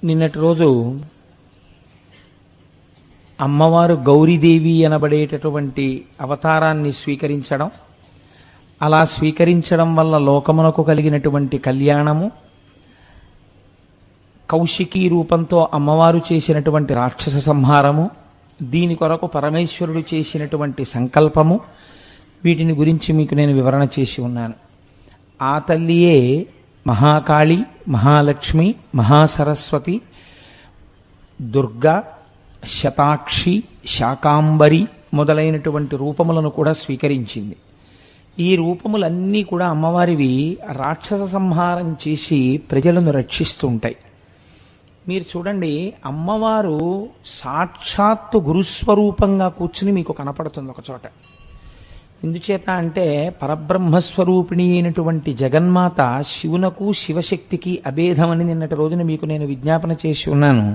నిన్నటి రోజు అమ్మవారు గౌరీదేవి అనబడేటటువంటి అవతారాన్ని స్వీకరించడం, అలా స్వీకరించడం వల్ల లోకమునకు కలిగినటువంటి కళ్యాణము, కౌశికీ రూపంతో అమ్మవారు చేసినటువంటి రాక్షస సంహారము, దీని కొరకు పరమేశ్వరుడు చేసినటువంటి సంకల్పము, వీటిని గురించి మీకు నేను వివరణ చేసి ఉన్నాను. ఆ తల్లియే మహాకాళి, మహాలక్ష్మి, మహాసరస్వతి, దుర్గా, శతాక్షి, శాకాంబరి మొదలైనటువంటి రూపములను కూడా స్వీకరించింది. ఈ రూపములన్నీ కూడా అమ్మవారివి రాక్షస సంహారం చేసి ప్రజలను రక్షిస్తుంటాయి. మీరు చూడండి, అమ్మవారు సాక్షాత్తు గురుస్వరూపంగా కూర్చుని మీకు కనపడుతుంది ఒక చోట. ఎందుచేత అంటే పరబ్రహ్మస్వరూపిణి అయినటువంటి జగన్మాత శివునకు శివశక్తికి అభేదమని నిన్నటి రోజున మీకు నేను విజ్ఞాపన చేసి ఉన్నాను.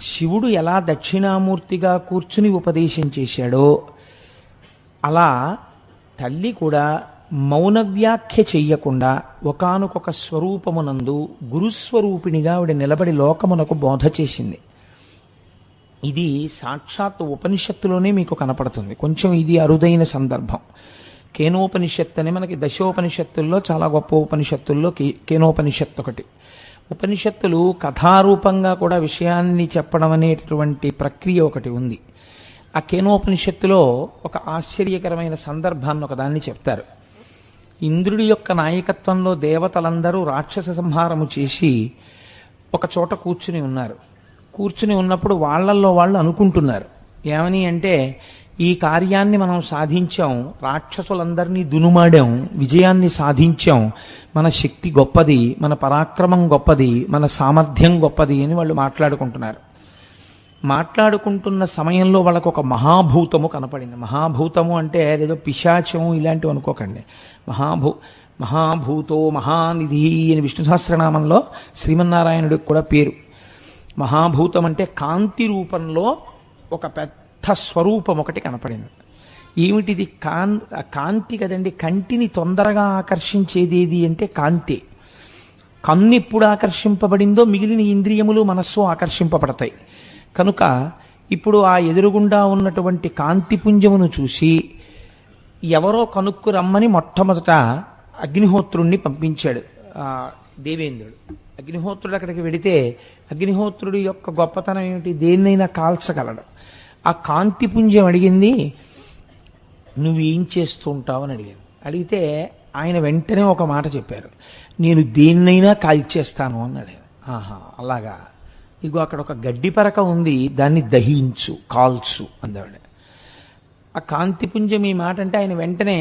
శివుడు ఎలా దక్షిణామూర్తిగా కూర్చుని ఉపదేశం చేశాడో అలా తల్లి కూడా మౌన వ్యాఖ్య చెయ్యకుండా ఒకానొక స్వరూపమునందు గురుస్వరూపిణిగా ఆవిడ నిలబడి లోకమునకు బోధ చేసింది. ఇది సాక్షాత్ ఉపనిషత్తులోనే మీకు కనపడుతుంది. కొంచెం ఇది అరుదైన సందర్భం. కేనోపనిషత్తు అని మనకి దశోపనిషత్తుల్లో చాలా గొప్ప ఉపనిషత్తుల్లో కేనోపనిషత్తు ఒకటి. ఉపనిషత్తులు కథారూపంగా కూడా విషయాన్ని చెప్పడం అనేటటువంటి ప్రక్రియ ఒకటి ఉంది. ఆ కేనోపనిషత్తులో ఒక ఆశ్చర్యకరమైన సందర్భాన్ని ఒకదాన్ని చెప్తారు. ఇంద్రుడి యొక్క నాయకత్వంలో దేవతలందరూ రాక్షస సంహారము చేసి ఒక చోట కూర్చుని ఉన్నారు. కూర్చుని ఉన్నప్పుడు వాళ్ళల్లో వాళ్ళు అనుకుంటున్నారు ఏమని అంటే, ఈ కార్యాన్ని మనం సాధించాం, రాక్షసులందరినీ దునుమాడాం, విజయాన్ని సాధించాం, మన శక్తి గొప్పది, మన పరాక్రమం గొప్పది, మన సామర్థ్యం గొప్పది అని వాళ్ళు మాట్లాడుకుంటున్నారు. మాట్లాడుకుంటున్న సమయంలో వాళ్ళకు ఒక మహాభూతము కనపడింది. మహాభూతము అంటే ఏదో పిశాచము ఇలాంటివి అనుకోకండి. మహాభూతో మహానిధి అని విష్ణు సహస్రనామంలో శ్రీమన్నారాయణుడికి కూడా పేరు. మహాభూతం అంటే కాంతి రూపంలో ఒక పెద్ద స్వరూపం ఒకటి కనపడింది. ఏమిటిది? కాంతి కదండి. కంటిని తొందరగా ఆకర్షించేది ఏది అంటే కాంతి. కన్ను ఎప్పుడు ఆకర్షింపబడిందో మిగిలిన ఇంద్రియములు, మనస్సు ఆకర్షింపబడతాయి. కనుక ఇప్పుడు ఆ ఎదురుగుండా ఉన్నటువంటి కాంతిపుంజమును చూసి ఎవరో కనుక్కు రమ్మని మొట్టమొదట అగ్నిహోత్రుణ్ణి పంపించాడు దేవేంద్రుడు. అగ్నిహోత్రుడు అక్కడికి వెడితే అగ్నిహోత్రుడి యొక్క గొప్పతనం ఏమిటి? దేన్నైనా కాల్చగలడు. ఆ కాంతిపుంజం అడిగింది, నువ్వేం చేస్తూ ఉంటావు అని అడిగాను. అడిగితే ఆయన వెంటనే ఒక మాట చెప్పారు, నేను దేన్నైనా కాల్చేస్తాను అన్నాడు. ఆహా, అలాగా. ఇగో అక్కడ ఒక గడ్డి పరక ఉంది, దాన్ని దహించు, కాల్చు అందావిడ. ఆ కాంతిపుంజం ఈ మాట అంటే ఆయన వెంటనే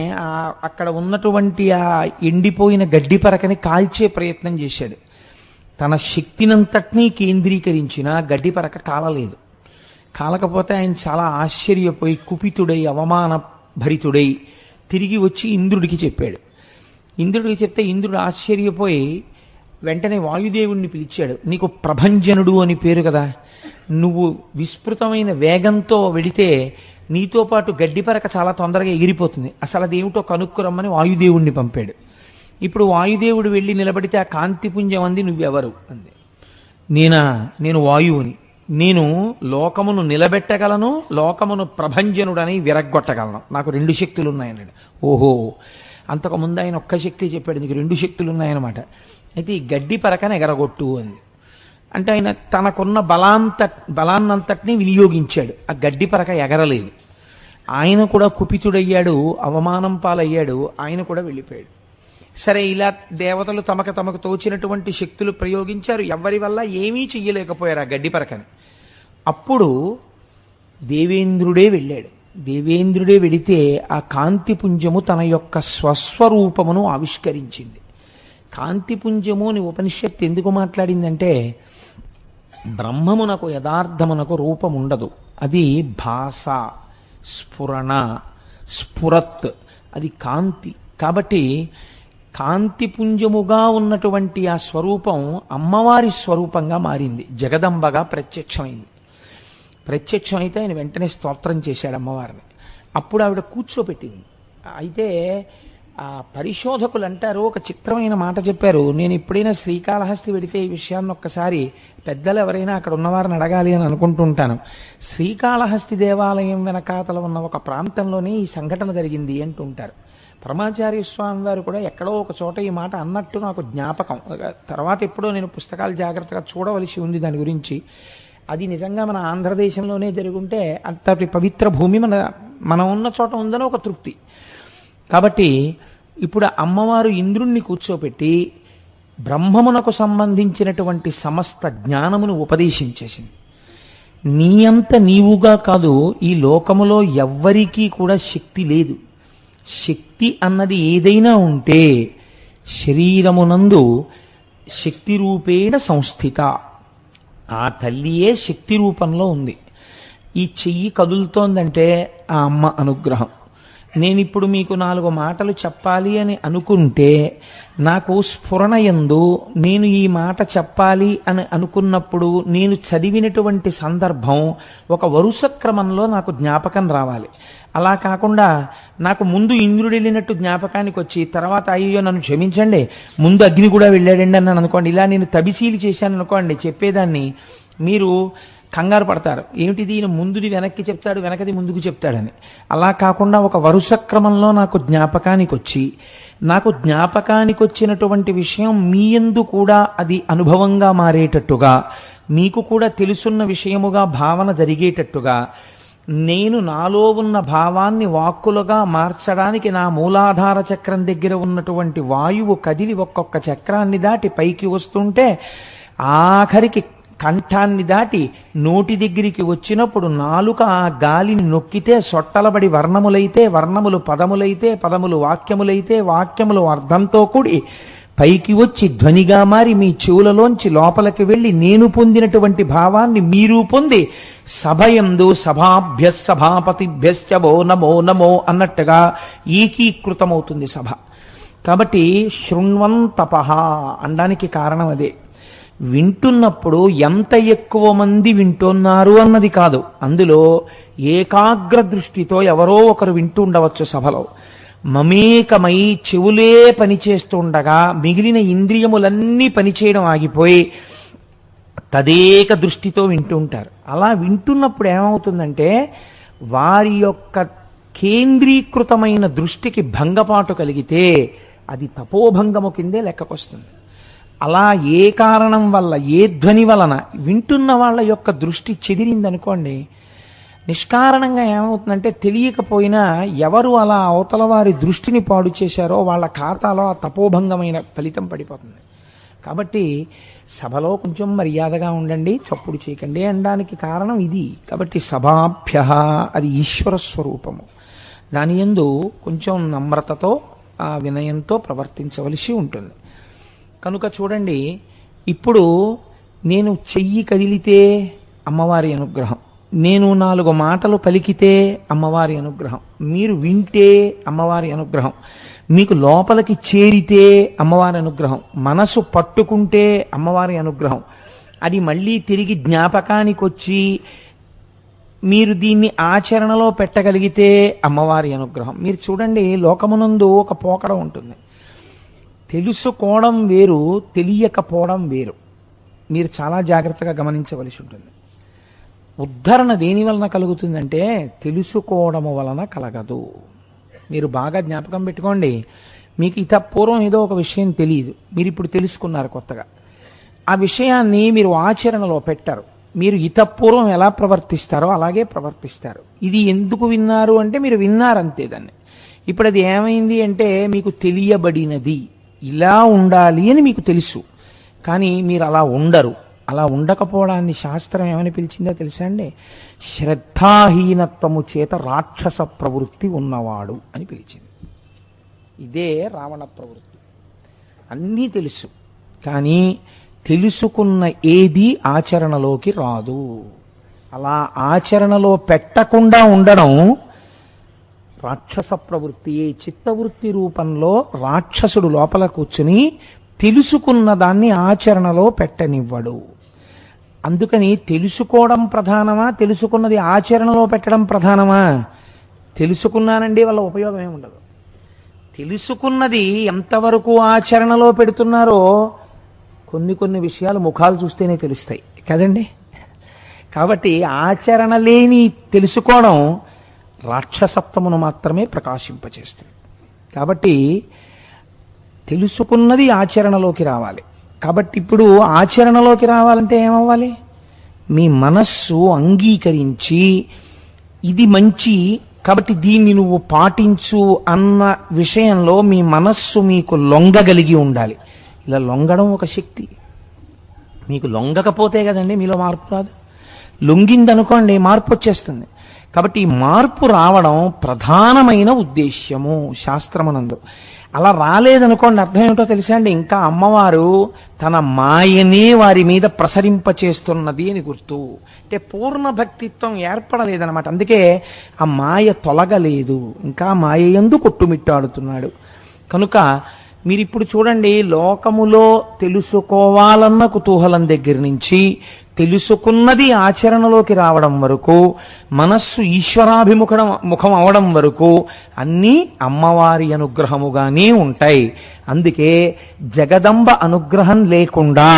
అక్కడ ఉన్నటువంటి ఆ ఎండిపోయిన గడ్డి పరకని కాల్చే ప్రయత్నం చేశాడు. తన శక్తినంతటినీ కేంద్రీకరించిన గడ్డి పరక కాలలేదు. కాలకపోతే ఆయన చాలా ఆశ్చర్యపోయి కుపితుడై అవమాన భరితుడై తిరిగి వచ్చి ఇంద్రుడికి చెప్పాడు. ఇంద్రుడికి చెప్తే ఇంద్రుడు ఆశ్చర్యపోయి వెంటనే వాయుదేవుణ్ణి పిలిచాడు. నీకు ప్రభంజనుడు అని పేరు కదా, నువ్వు విస్తృతమైన వేగంతో వెళితే నీతో పాటు గడ్డిపరక చాలా తొందరగా ఎగిరిపోతుంది, అసలు అదేమిటో కనుక్కురమ్మని వాయుదేవుణ్ణి పంపాడు. ఇప్పుడు వాయుదేవుడు వెళ్ళి నిలబడితే ఆ కాంతిపుంజం అంది, నువ్వెవరు అంది. నేను వాయువుని, నేను లోకమును నిలబెట్టగలను, లోకమును ప్రభంజనుడని విరగ్గొట్టగలను, నాకు 2 శక్తులు ఉన్నాయన్నాడు. ఓహో, అంతకుముందు ఆయన ఒక్క శక్తి చెప్పాడు, నీకు 2 శక్తులు ఉన్నాయన్నమాట. అయితే ఈ గడ్డి పరకను ఎగరగొట్టు అంది. అంటే ఆయన తనకున్న బలాన్నంతటినీ వినియోగించాడు. ఆ గడ్డి పరక ఎగరలేదు. ఆయన కూడా కుపితుడయ్యాడు, అవమానం పాలయ్యాడు, ఆయన కూడా వెళ్ళిపోయాడు. సరే, ఇలా దేవతలు తమకు తోచినటువంటి శక్తులు ప్రయోగించారు, ఎవరి వల్ల ఏమీ చెయ్యలేకపోయారు ఆ గడ్డి పరకని. అప్పుడు దేవేంద్రుడే వెళ్ళాడు. దేవేంద్రుడే వెడితే ఆ కాంతిపుంజము తన యొక్క స్వస్వరూపమును ఆవిష్కరించింది. కాంతిపుంజము అని ఉపనిషత్తు ఎందుకు మాట్లాడిందంటే, బ్రహ్మమునకు యథార్థమునకు రూపం ఉండదు, అది భాష, స్ఫురణ, స్ఫురత్, అది కాంతి. కాబట్టి కాంతిపుంజముగా ఉన్నటువంటి ఆ స్వరూపం అమ్మవారి స్వరూపంగా మారింది, జగదంబగా ప్రత్యక్షమైంది. ప్రత్యక్షమైతే ఆయన వెంటనే స్తోత్రం చేశాడు అమ్మవారిని. అప్పుడు ఆవిడ కూర్చోపెట్టింది. అయితే ఆ పరిశోధకులు అంటారు, ఒక చిత్రమైన మాట చెప్పారు. నేను ఎప్పుడైనా శ్రీకాళహస్తి వెడితే ఈ విషయాన్ని ఒక్కసారి పెద్దలు ఎవరైనా అక్కడ ఉన్నవారిని అడగాలి అని అనుకుంటుంటాను. శ్రీకాళహస్తి దేవాలయం వెనకాతల ఉన్న ఒక ప్రాంతంలోనే ఈ సంఘటన జరిగింది అంటుంటారు. పరమాచార్య స్వామి వారు కూడా ఎక్కడో ఒక చోట ఈ మాట అన్నట్టు నాకు జ్ఞాపకం. తర్వాత ఎప్పుడో నేను పుస్తకాలు జాగ్రత్తగా చూడవలసి ఉంది దాని గురించి. అది నిజంగా మన ఆంధ్రదేశంలోనే జరుగుంటే అంతటి పవిత్ర భూమి మనం ఉన్న చోట ఉందని ఒక తృప్తి. కాబట్టి ఇప్పుడు అమ్మవారు ఇంద్రుణ్ణి కూర్చోపెట్టి బ్రహ్మమునకు సంబంధించినటువంటి సమస్త జ్ఞానమును ఉపదేశించేసింది. నీ అంత నీవుగా కాదు, ఈ లోకములో ఎవ్వరికీ కూడా శక్తి లేదు. శక్తి అన్నది ఏదైనా ఉంటే శరీరమునందు శక్తి రూపేణ సంస్థిత, ఆ తల్లియే శక్తి రూపంలో ఉంది. ఈ చెయ్యి కదులుతోందంటే ఆ అమ్మ అనుగ్రహం. నేనిప్పుడు మీకు 4 మాటలు చెప్పాలి అని అనుకుంటే నాకు స్ఫురణ యందు నేను ఈ మాట చెప్పాలి అని అనుకున్నప్పుడు నేను చదివినటువంటి సందర్భం ఒక వరుస క్రమంలో నాకు జ్ఞాపకం రావాలి. అలా కాకుండా నాకు ముందు ఇంద్రుడు వెళ్ళినట్టు జ్ఞాపకానికి వచ్చి తర్వాత అయ్యో నన్ను క్షమించండి ముందు అగ్ని కూడా వెళ్ళాడండి అన్నాను అనుకోండి, ఇలా నేను తబిసీలు చేశాను అనుకోండి, చెప్పేదాన్ని మీరు కంగారు పడతారు. ఏమిటిది, ఈయన ముందుది వెనక్కి చెప్తాడు, వెనకది ముందుకు చెప్తాడని. అలా కాకుండా ఒక వరుస క్రమంలో నాకు జ్ఞాపకానికి వచ్చి, నాకు జ్ఞాపకానికి వచ్చినటువంటి విషయం మీ యందు కూడా అది అనుభవంగా మారేటట్టుగా, మీకు కూడా తెలుసున్న విషయముగా భావన జరిగేటట్టుగా, నేను నాలో ఉన్న భావాన్ని వాక్కులుగా మార్చడానికి నా మూలాధార చక్రం దగ్గర ఉన్నటువంటి వాయువు కదిలి ఒక్కొక్క చక్రాన్ని దాటి పైకి వస్తుంటే ఆఖరికి కంఠాన్ని దాటి నోటి దగ్గరికి వచ్చినప్పుడు నాలుక ఆ గాలిని నొక్కితే సొట్టలబడి వర్ణములైతే, వర్ణములు పదములైతే, పదములు వాక్యములైతే, వాక్యములు అర్థంతో కూడి పైకి వచ్చి ధ్వనిగా మారి మీ చెవులలోంచి లోపలికి వెళ్ళి నేను పొందినటువంటి భావాన్ని మీరు పొంది సభయందు సభాభ్య సభాపతిభ్యశ్చ వో నమో నమో అన్నట్టుగా ఏకీకృతమవుతుంది సభ. కాబట్టి శృణ్వంతపః అనడానికి కారణం అదే. వింటున్నప్పుడు ఎంత ఎక్కువ మంది వింటున్నారు అన్నది కాదు, అందులో ఏకాగ్ర దృష్టితో ఎవరో ఒకరు వింటూ ఉండవచ్చు సభలో. మమేకమై చెవులే పనిచేస్తుండగా మిగిలిన ఇంద్రియములన్నీ పనిచేయడం ఆగిపోయి తదేక దృష్టితో వింటూ ఉంటారు. అలా వింటున్నప్పుడు ఏమవుతుందంటే వారి యొక్క కేంద్రీకృతమైన దృష్టికి భంగపాటు కలిగితే అది తపోభంగము కిందే లెక్కకొస్తుంది. అలా ఏ కారణం వల్ల, ఏ ధ్వని వలన వింటున్న వాళ్ళ యొక్క దృష్టి చెదిరిందనుకోండి, నిష్కారణంగా ఏమవుతుందంటే తెలియకపోయినా ఎవరు అలా అవతల వారి దృష్టిని పాడు చేశారో వాళ్ళ ఖాతాలో ఆ తపోభంగమైన ఫలితం పడిపోతుంది. కాబట్టి సభలో కొంచెం మర్యాదగా ఉండండి, చప్పుడు చేయకండి అనడానికి కారణం ఇది. కాబట్టి సభాభ్య అది ఈశ్వర స్వరూపము, దాని యందు కొంచెం నమ్రతతో ఆ వినయంతో ప్రవర్తించవలసి ఉంటుంది. కనుక చూడండి, ఇప్పుడు నేను చెయ్యి కదిలితే అమ్మవారి అనుగ్రహం, నేను 4 మాటలు పలికితే అమ్మవారి అనుగ్రహం, మీరు వింటే అమ్మవారి అనుగ్రహం, మీకు లోపలికి చేరితే అమ్మవారి అనుగ్రహం, మనసు పట్టుకుంటే అమ్మవారి అనుగ్రహం, అది మళ్ళీ తిరిగి జ్ఞాపకానికి వచ్చి మీరు దీన్ని ఆచరణలో పెట్టగలిగితే అమ్మవారి అనుగ్రహం. మీరు చూడండి, లోకమునందు ఒక పోకడ ఉంటుంది. తెలుసుకోవడం వేరు, తెలియకపోవడం వేరు. మీరు చాలా జాగ్రత్తగా గమనించవలసి ఉంటుంది. ఉద్ధరణ దేని వలన కలుగుతుందంటే తెలుసుకోవడము వలన కలగదు. మీరు బాగా జ్ఞాపకం పెట్టుకోండి. మీకు ఇత పూర్వం ఏదో ఒక విషయం తెలియదు, మీరు ఇప్పుడు తెలుసుకున్నారు కొత్తగా. ఆ విషయాన్ని మీరు ఆచరణలో పెట్టారు. మీరు ఇతపూర్వం ఎలా ప్రవర్తిస్తారో అలాగే ప్రవర్తిస్తారు. ఇది ఎందుకు విన్నారు అంటే మీరు విన్నారంతే దాన్ని. ఇప్పుడు అది ఏమైంది అంటే మీకు తెలియబడినది, ఇలా ఉండాలి అని మీకు తెలుసు, కానీ మీరు అలా ఉండరు. అలా ఉండకపోవడాన్ని శాస్త్రం ఏమని పిలిచిందో తెలుసా అండి? శ్రద్ధాహీనత్వము చేత రాక్షస ప్రవృత్తి ఉన్నవాడు అని పిలిచింది. ఇదే రావణ ప్రవృత్తి. అన్నీ తెలుసు, కానీ తెలుసుకున్న ఏది ఆచరణలోకి రాదు. అలా ఆచరణలో పెట్టకుండా ఉండడం రాక్షస ప్రవృత్తి. చిత్తవృత్తి రూపంలో రాక్షసుడు లోపల కూర్చుని తెలుసుకున్న దాన్ని ఆచరణలో పెట్టనివ్వడు. అందుకని తెలుసుకోవడం ప్రధానమా, తెలుసుకున్నది ఆచరణలో పెట్టడం ప్రధానమా? తెలుసుకున్నానండి వల్ల ఉపయోగం ఏమి ఉండదు. తెలుసుకున్నది ఎంతవరకు ఆచరణలో పెడుతున్నారో కొన్ని విషయాలు ముఖాలు చూస్తేనే తెలుస్తాయి కదండి. కాబట్టి ఆచరణ లేని తెలుసుకోవడం రాక్షసత్వమును మాత్రమే ప్రకాశింపచేస్తుంది. కాబట్టి తెలుసుకున్నది ఆచరణలోకి రావాలి. కాబట్టి ఇప్పుడు ఆచరణలోకి రావాలంటే ఏమవ్వాలి? మీ మనస్సు అంగీకరించి ఇది మంచి కాబట్టి దీన్ని నువ్వు పాటించు అన్న విషయంలో మీ మనస్సు మీకు లొంగగలిగి ఉండాలి. ఇలా లొంగడం ఒక శక్తి. మీకు లొంగకపోతే కదండి మీలో మార్పు రాదు. లొంగిందనుకోండి మార్పు వచ్చేస్తుంది. కాబట్టి ఈ మార్పు రావడం ప్రధానమైన ఉద్దేశ్యము శాస్త్రమునందు. అలా రాలేదనుకోండి అర్థం ఏమిటో తెలుసా అండి? ఇంకా అమ్మవారు తన మాయనే వారి మీద ప్రసరింపచేస్తున్నది అని గుర్తు. అంటే పూర్ణ భక్తిత్వం ఏర్పడలేదన్నమాట. అందుకే ఆ మాయ తొలగలేదు, ఇంకా మాయ యందు కొట్టుమిట్టాడుతున్నాడు. కనుక మీరిప్పుడు చూడండి, లోకములో తెలుసుకోవాలన్న కుతూహలం దగ్గర నుంచి తెలుసుకున్నది ఆచరణలోకి రావడం వరకు, మనస్సు ముఖం అవడం వరకు అన్నీ అమ్మవారి అనుగ్రహముగానే ఉంటాయి. అందుకే జగదంబ అనుగ్రహం లేకుండా,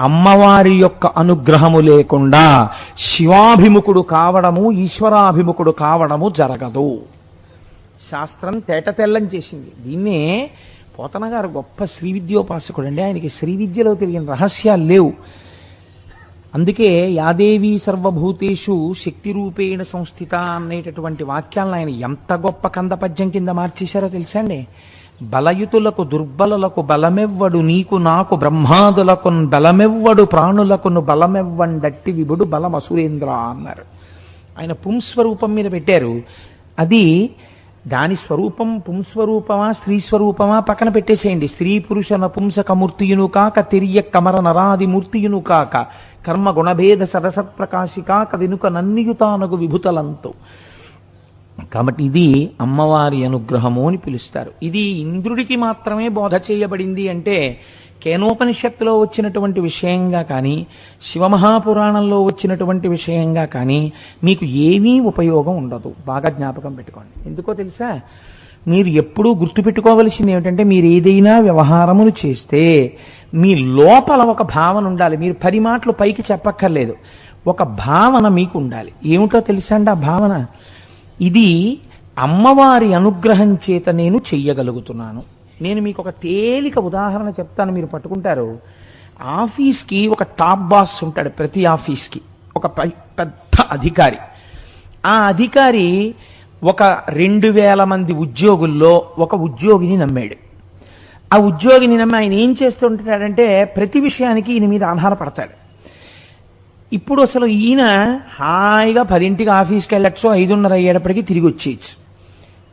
అమ్మవారి యొక్క అనుగ్రహము లేకుండా శివాభిముఖుడు కావడము, ఈశ్వరాభిముఖుడు కావడము జరగదు. శాస్త్రం తేటతెల్లం చేసింది. దీన్నే పోతన గారు గొప్ప శ్రీ విద్యోపాసకుడు అండి. ఆయనకి శ్రీ విద్యలో తెలియని రహస్యాలు లేవు. అందుకే యాదేవి సర్వభూతేషు శక్తి రూపేణ సంస్థిత అనేటటువంటి వాక్యాలను ఆయన ఎంత గొప్ప కందపద్యం కింద మార్చేశారో తెలుసా అండి? బలయుతులకు దుర్బలులకు బలమెవ్వడు, నీకు నాకు బ్రహ్మాదులకు బలమెవ్వడు, ప్రాణులకును బలమెవ్వండట్టి విభుడు బలమసురేంద్ర అన్నారు. ఆయన పుంస్వరూపం మీద పెట్టారు. అది దాని స్వరూపం పుంస్వరూపమా స్త్రీ స్వరూపమా పక్కన పెట్టేసేయండి. స్త్రీ పురుష నపుంసక మూర్తియును కాక, తిరియ కమర నరాది మూర్తియును కాక, కర్మ గుణభేద సరసత్ప్రకాశి కాక, వెనుక నన్నియుతానగు విభుతలంతో. కాబట్టి ఇది అమ్మవారి అనుగ్రహము అని పిలుస్తారు. ఇది ఇంద్రుడికి మాత్రమే బోధ చేయబడింది అంటే కేనోపనిషత్తులో వచ్చినటువంటి విషయంగా కానీ, శివమహాపురాణంలో వచ్చినటువంటి విషయంగా కానీ మీకు ఏమీ ఉపయోగం ఉండదు. బాగా జ్ఞాపకం పెట్టుకోండి. ఎందుకో తెలుసా? మీరు ఎప్పుడూ గుర్తుపెట్టుకోవలసింది ఏమిటంటే, మీరు ఏదైనా వ్యవహారమును చేస్తే మీ లోపల ఒక భావన ఉండాలి. మీరు 10 మాటలు పైకి చెప్పక్కర్లేదు, ఒక భావన మీకు ఉండాలి. ఏమిటో తెలుసా అండి ఆ భావన? ఇది అమ్మవారి అనుగ్రహం చేత నేను చెయ్యగలుగుతున్నాను. నేను మీకు ఒక తేలిక ఉదాహరణ చెప్తాను, మీరు పట్టుకుంటారు. ఆఫీస్కి ఒక టాప్ బాస్ ఉంటాడు. ప్రతి ఆఫీస్కి ఒక పెద్ద అధికారి. ఆ అధికారి ఒక 2000 మంది ఉద్యోగుల్లో ఒక ఉద్యోగిని నమ్మాడు. ఆ ఉద్యోగిని నమ్మి ఆయన ఏం చేస్తుంటాడంటే ప్రతి విషయానికి ఈయన మీద ఆధారపడతాడు. ఇప్పుడు అసలు ఈయన హాయిగా 10ంటికి ఆఫీస్కి వెళ్ళచ్చు, 5:30 అయ్యేటప్పటికి తిరిగి వచ్చేయచ్చు.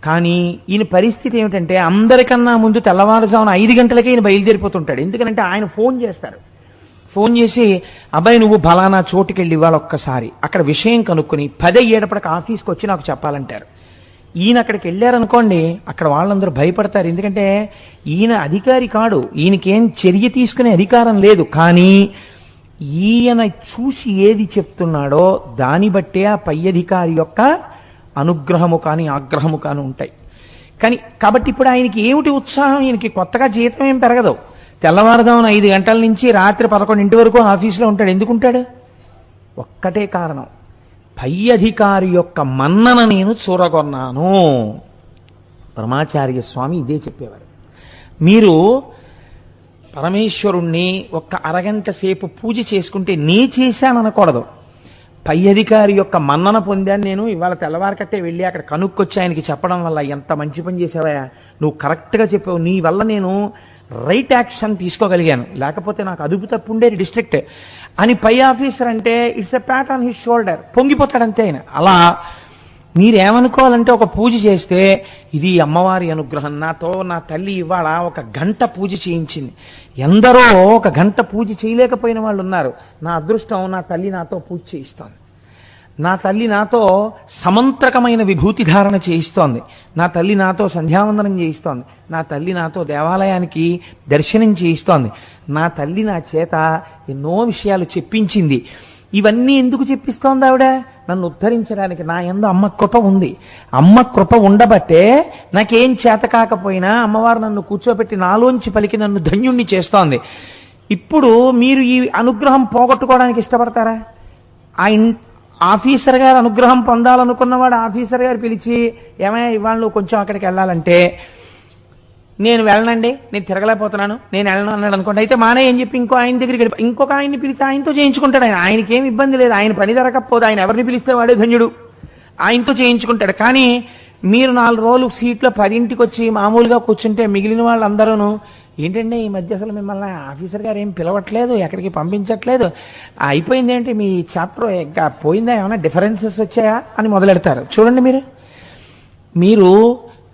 కానీ ఈయన పరిస్థితి ఏమిటంటే అందరికన్నా ముందు తెల్లవారుజామున 5 గంటలకే ఈయన బయలుదేరిపోతుంటాడు. ఎందుకంటే ఆయన ఫోన్ చేస్తారు. ఫోన్ చేసి, అబ్బాయి నువ్వు బలానా చోటుకెళ్ళి ఇవ్వాలి, ఒక్కసారి అక్కడ విషయం కనుక్కొని 10 అయ్యేటప్పటికి ఆఫీస్కి వచ్చి నాకు చెప్పాలంటారు. ఈయన అక్కడికి వెళ్ళారనుకోండి, అక్కడ వాళ్ళందరూ భయపడతారు. ఎందుకంటే ఈయన అధికారి కాడు, ఈయనకేం చర్య తీసుకునే అధికారం లేదు. కానీ ఈయన చూసి ఏది చెప్తున్నాడో దాన్ని బట్టే ఆ పై అధికారి యొక్క అనుగ్రహము కానీ ఆగ్రహము కానీ ఉంటాయి. కాబట్టి ఇప్పుడు ఆయనకి ఏమిటి ఉత్సాహం? ఈయనకి కొత్తగా జీతం ఏం పెరగదు. తెల్లవారుదామున 5 గంటల నుంచి రాత్రి 11 వరకు ఆఫీసులో ఉంటాడు. ఎందుకుంటాడు? ఒక్కటే కారణం, పై అధికారి యొక్క మన్నన నేను చూరగొన్నాను. పరమాచార్య స్వామి ఇదే చెప్పేవారు. మీరు పరమేశ్వరుణ్ణి ఒక్క అరగంట సేపు పూజ చేసుకుంటే నీ చేశాననకూడదు. పై అధికారి యొక్క మన్నన పొందాను నేను, ఇవాళ తెల్లవారికట్టే వెళ్ళి అక్కడ కనుక్కొచ్చి ఆయనకి చెప్పడం వల్ల ఎంత మంచి పని చేసావా, నువ్వు కరెక్ట్గా చెప్పావు, నీ వల్ల నేను రైట్ యాక్షన్ తీసుకోగలిగాను, లేకపోతే నాకు అదుపు తప్పు ఉండేది డిస్ట్రిక్ట్ అని పై ఆఫీసర్ అంటే it's a pat on his shoulder, పొంగిపోతాడంతే ఆయన. అలా మీరేమనుకోవాలంటే ఒక పూజ చేస్తే ఇది అమ్మవారి అనుగ్రహం. నాతో నా తల్లి ఇవాళ 1 గంట పూజ చేయించింది. ఎందరో 1 గంట పూజ చేయలేకపోయిన వాళ్ళు ఉన్నారు. నా అదృష్టం, నా తల్లి నాతో పూజ చేయిస్తోంది. నా తల్లి నాతో సమంత్రకమైన విభూతి ధారణ చేయిస్తోంది. నా తల్లి నాతో సంధ్యావందనం చేయిస్తోంది. నా తల్లి నాతో దేవాలయానికి దర్శనం చేయిస్తోంది. నా తల్లి నా చేత ఎన్నో విషయాలు చెప్పించింది. ఇవన్నీ ఎందుకు చెప్పిస్తోంది ఆవిడ? నన్ను ఉద్ధరించడానికి. నా యందు అమ్మ కృప ఉంది. అమ్మ కృప ఉండబట్టే నాకేం చేత కాకపోయినా అమ్మవారు నన్ను కూర్చోబెట్టి నాలోంచి పలికి నన్ను ధన్యుణ్ణి చేస్తోంది. ఇప్పుడు మీరు ఈ అనుగ్రహం పోగొట్టుకోవడానికి ఇష్టపడతారా? ఆఫీసర్ గారు అనుగ్రహం పొందాలనుకున్నవాడు ఆఫీసర్ గారు పిలిచి, ఏమయ్యా ఇవాళ నువ్వు కొంచెం అక్కడికి వెళ్ళాలంటే, నేను వెళ్ళనండి, నేను తిరగలేకపోతున్నాను, నేను వెళ్ళను అన్నాడు అనుకోండి. అయితే మానే అని చెప్పి ఇంకో ఆయన దగ్గరికి వెళ్ళి ఇంకొక ఆయన్ని పిలిచి ఆయనతో చేయించుకుంటాడు. ఆయనకి ఏం ఇబ్బంది లేదు. ఆయన పని జరగకపోతే ఆయన ఎవరిని పిలిస్తే వాడే ధన్యుడు, ఆయనతో చేయించుకుంటాడు. కానీ మీరు 4 రోజులు సీట్లో 10ంటికి వచ్చి మామూలుగా కూర్చుంటే మిగిలిన వాళ్ళందరూ, ఏంటంటే ఈ మధ్య అసలు మిమ్మల్ని ఆఫీసర్ గారు ఏం పిలవట్లేదు, ఎక్కడికి పంపించట్లేదు, అయిపోయింది ఏంటి మీ చాప్టర్, ఇంకా పోయిందా, ఏమైనా డిఫరెన్సెస్ వచ్చాయా అని మొదలెడతారు. చూడండి మీరు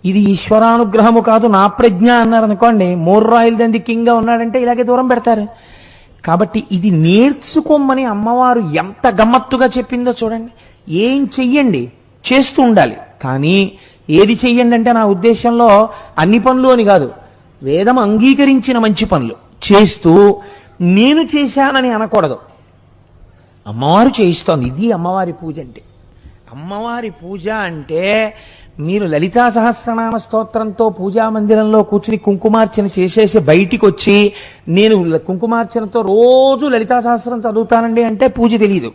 ఇది ఈశ్వరానుగ్రహము కాదు నా ప్రజ్ఞ అన్నారనుకోండి, more royal than the king గా ఉన్నాడంటే ఇలాగే దూరం పెడతారు. కాబట్టి ఇది నేర్చుకోమని అమ్మవారు ఎంత గమ్మత్తుగా చెప్పిందో చూడండి. ఏం చెయ్యండి, చేస్తూ ఉండాలి. కానీ ఏది చెయ్యండి అంటే నా ఉద్దేశంలో అన్ని పనులు అని కాదు, వేదం అంగీకరించిన మంచి పనులు చేస్తూ నేను చేశానని అనకూడదు. అమ్మవారు చేయిస్తోంది. ఇది అమ్మవారి పూజ అంటే. అమ్మవారి పూజ అంటే మీరు లలితా సహస్రనామ స్తోత్రంతో పూజా మందిరంలో కూర్చుని కుంకుమార్చన చేసేసి బయటికి వచ్చి నేను కుంకుమార్చనతో రోజు లలితా సహస్రం చదువుతానండి అంటే పూజ తెలియదు.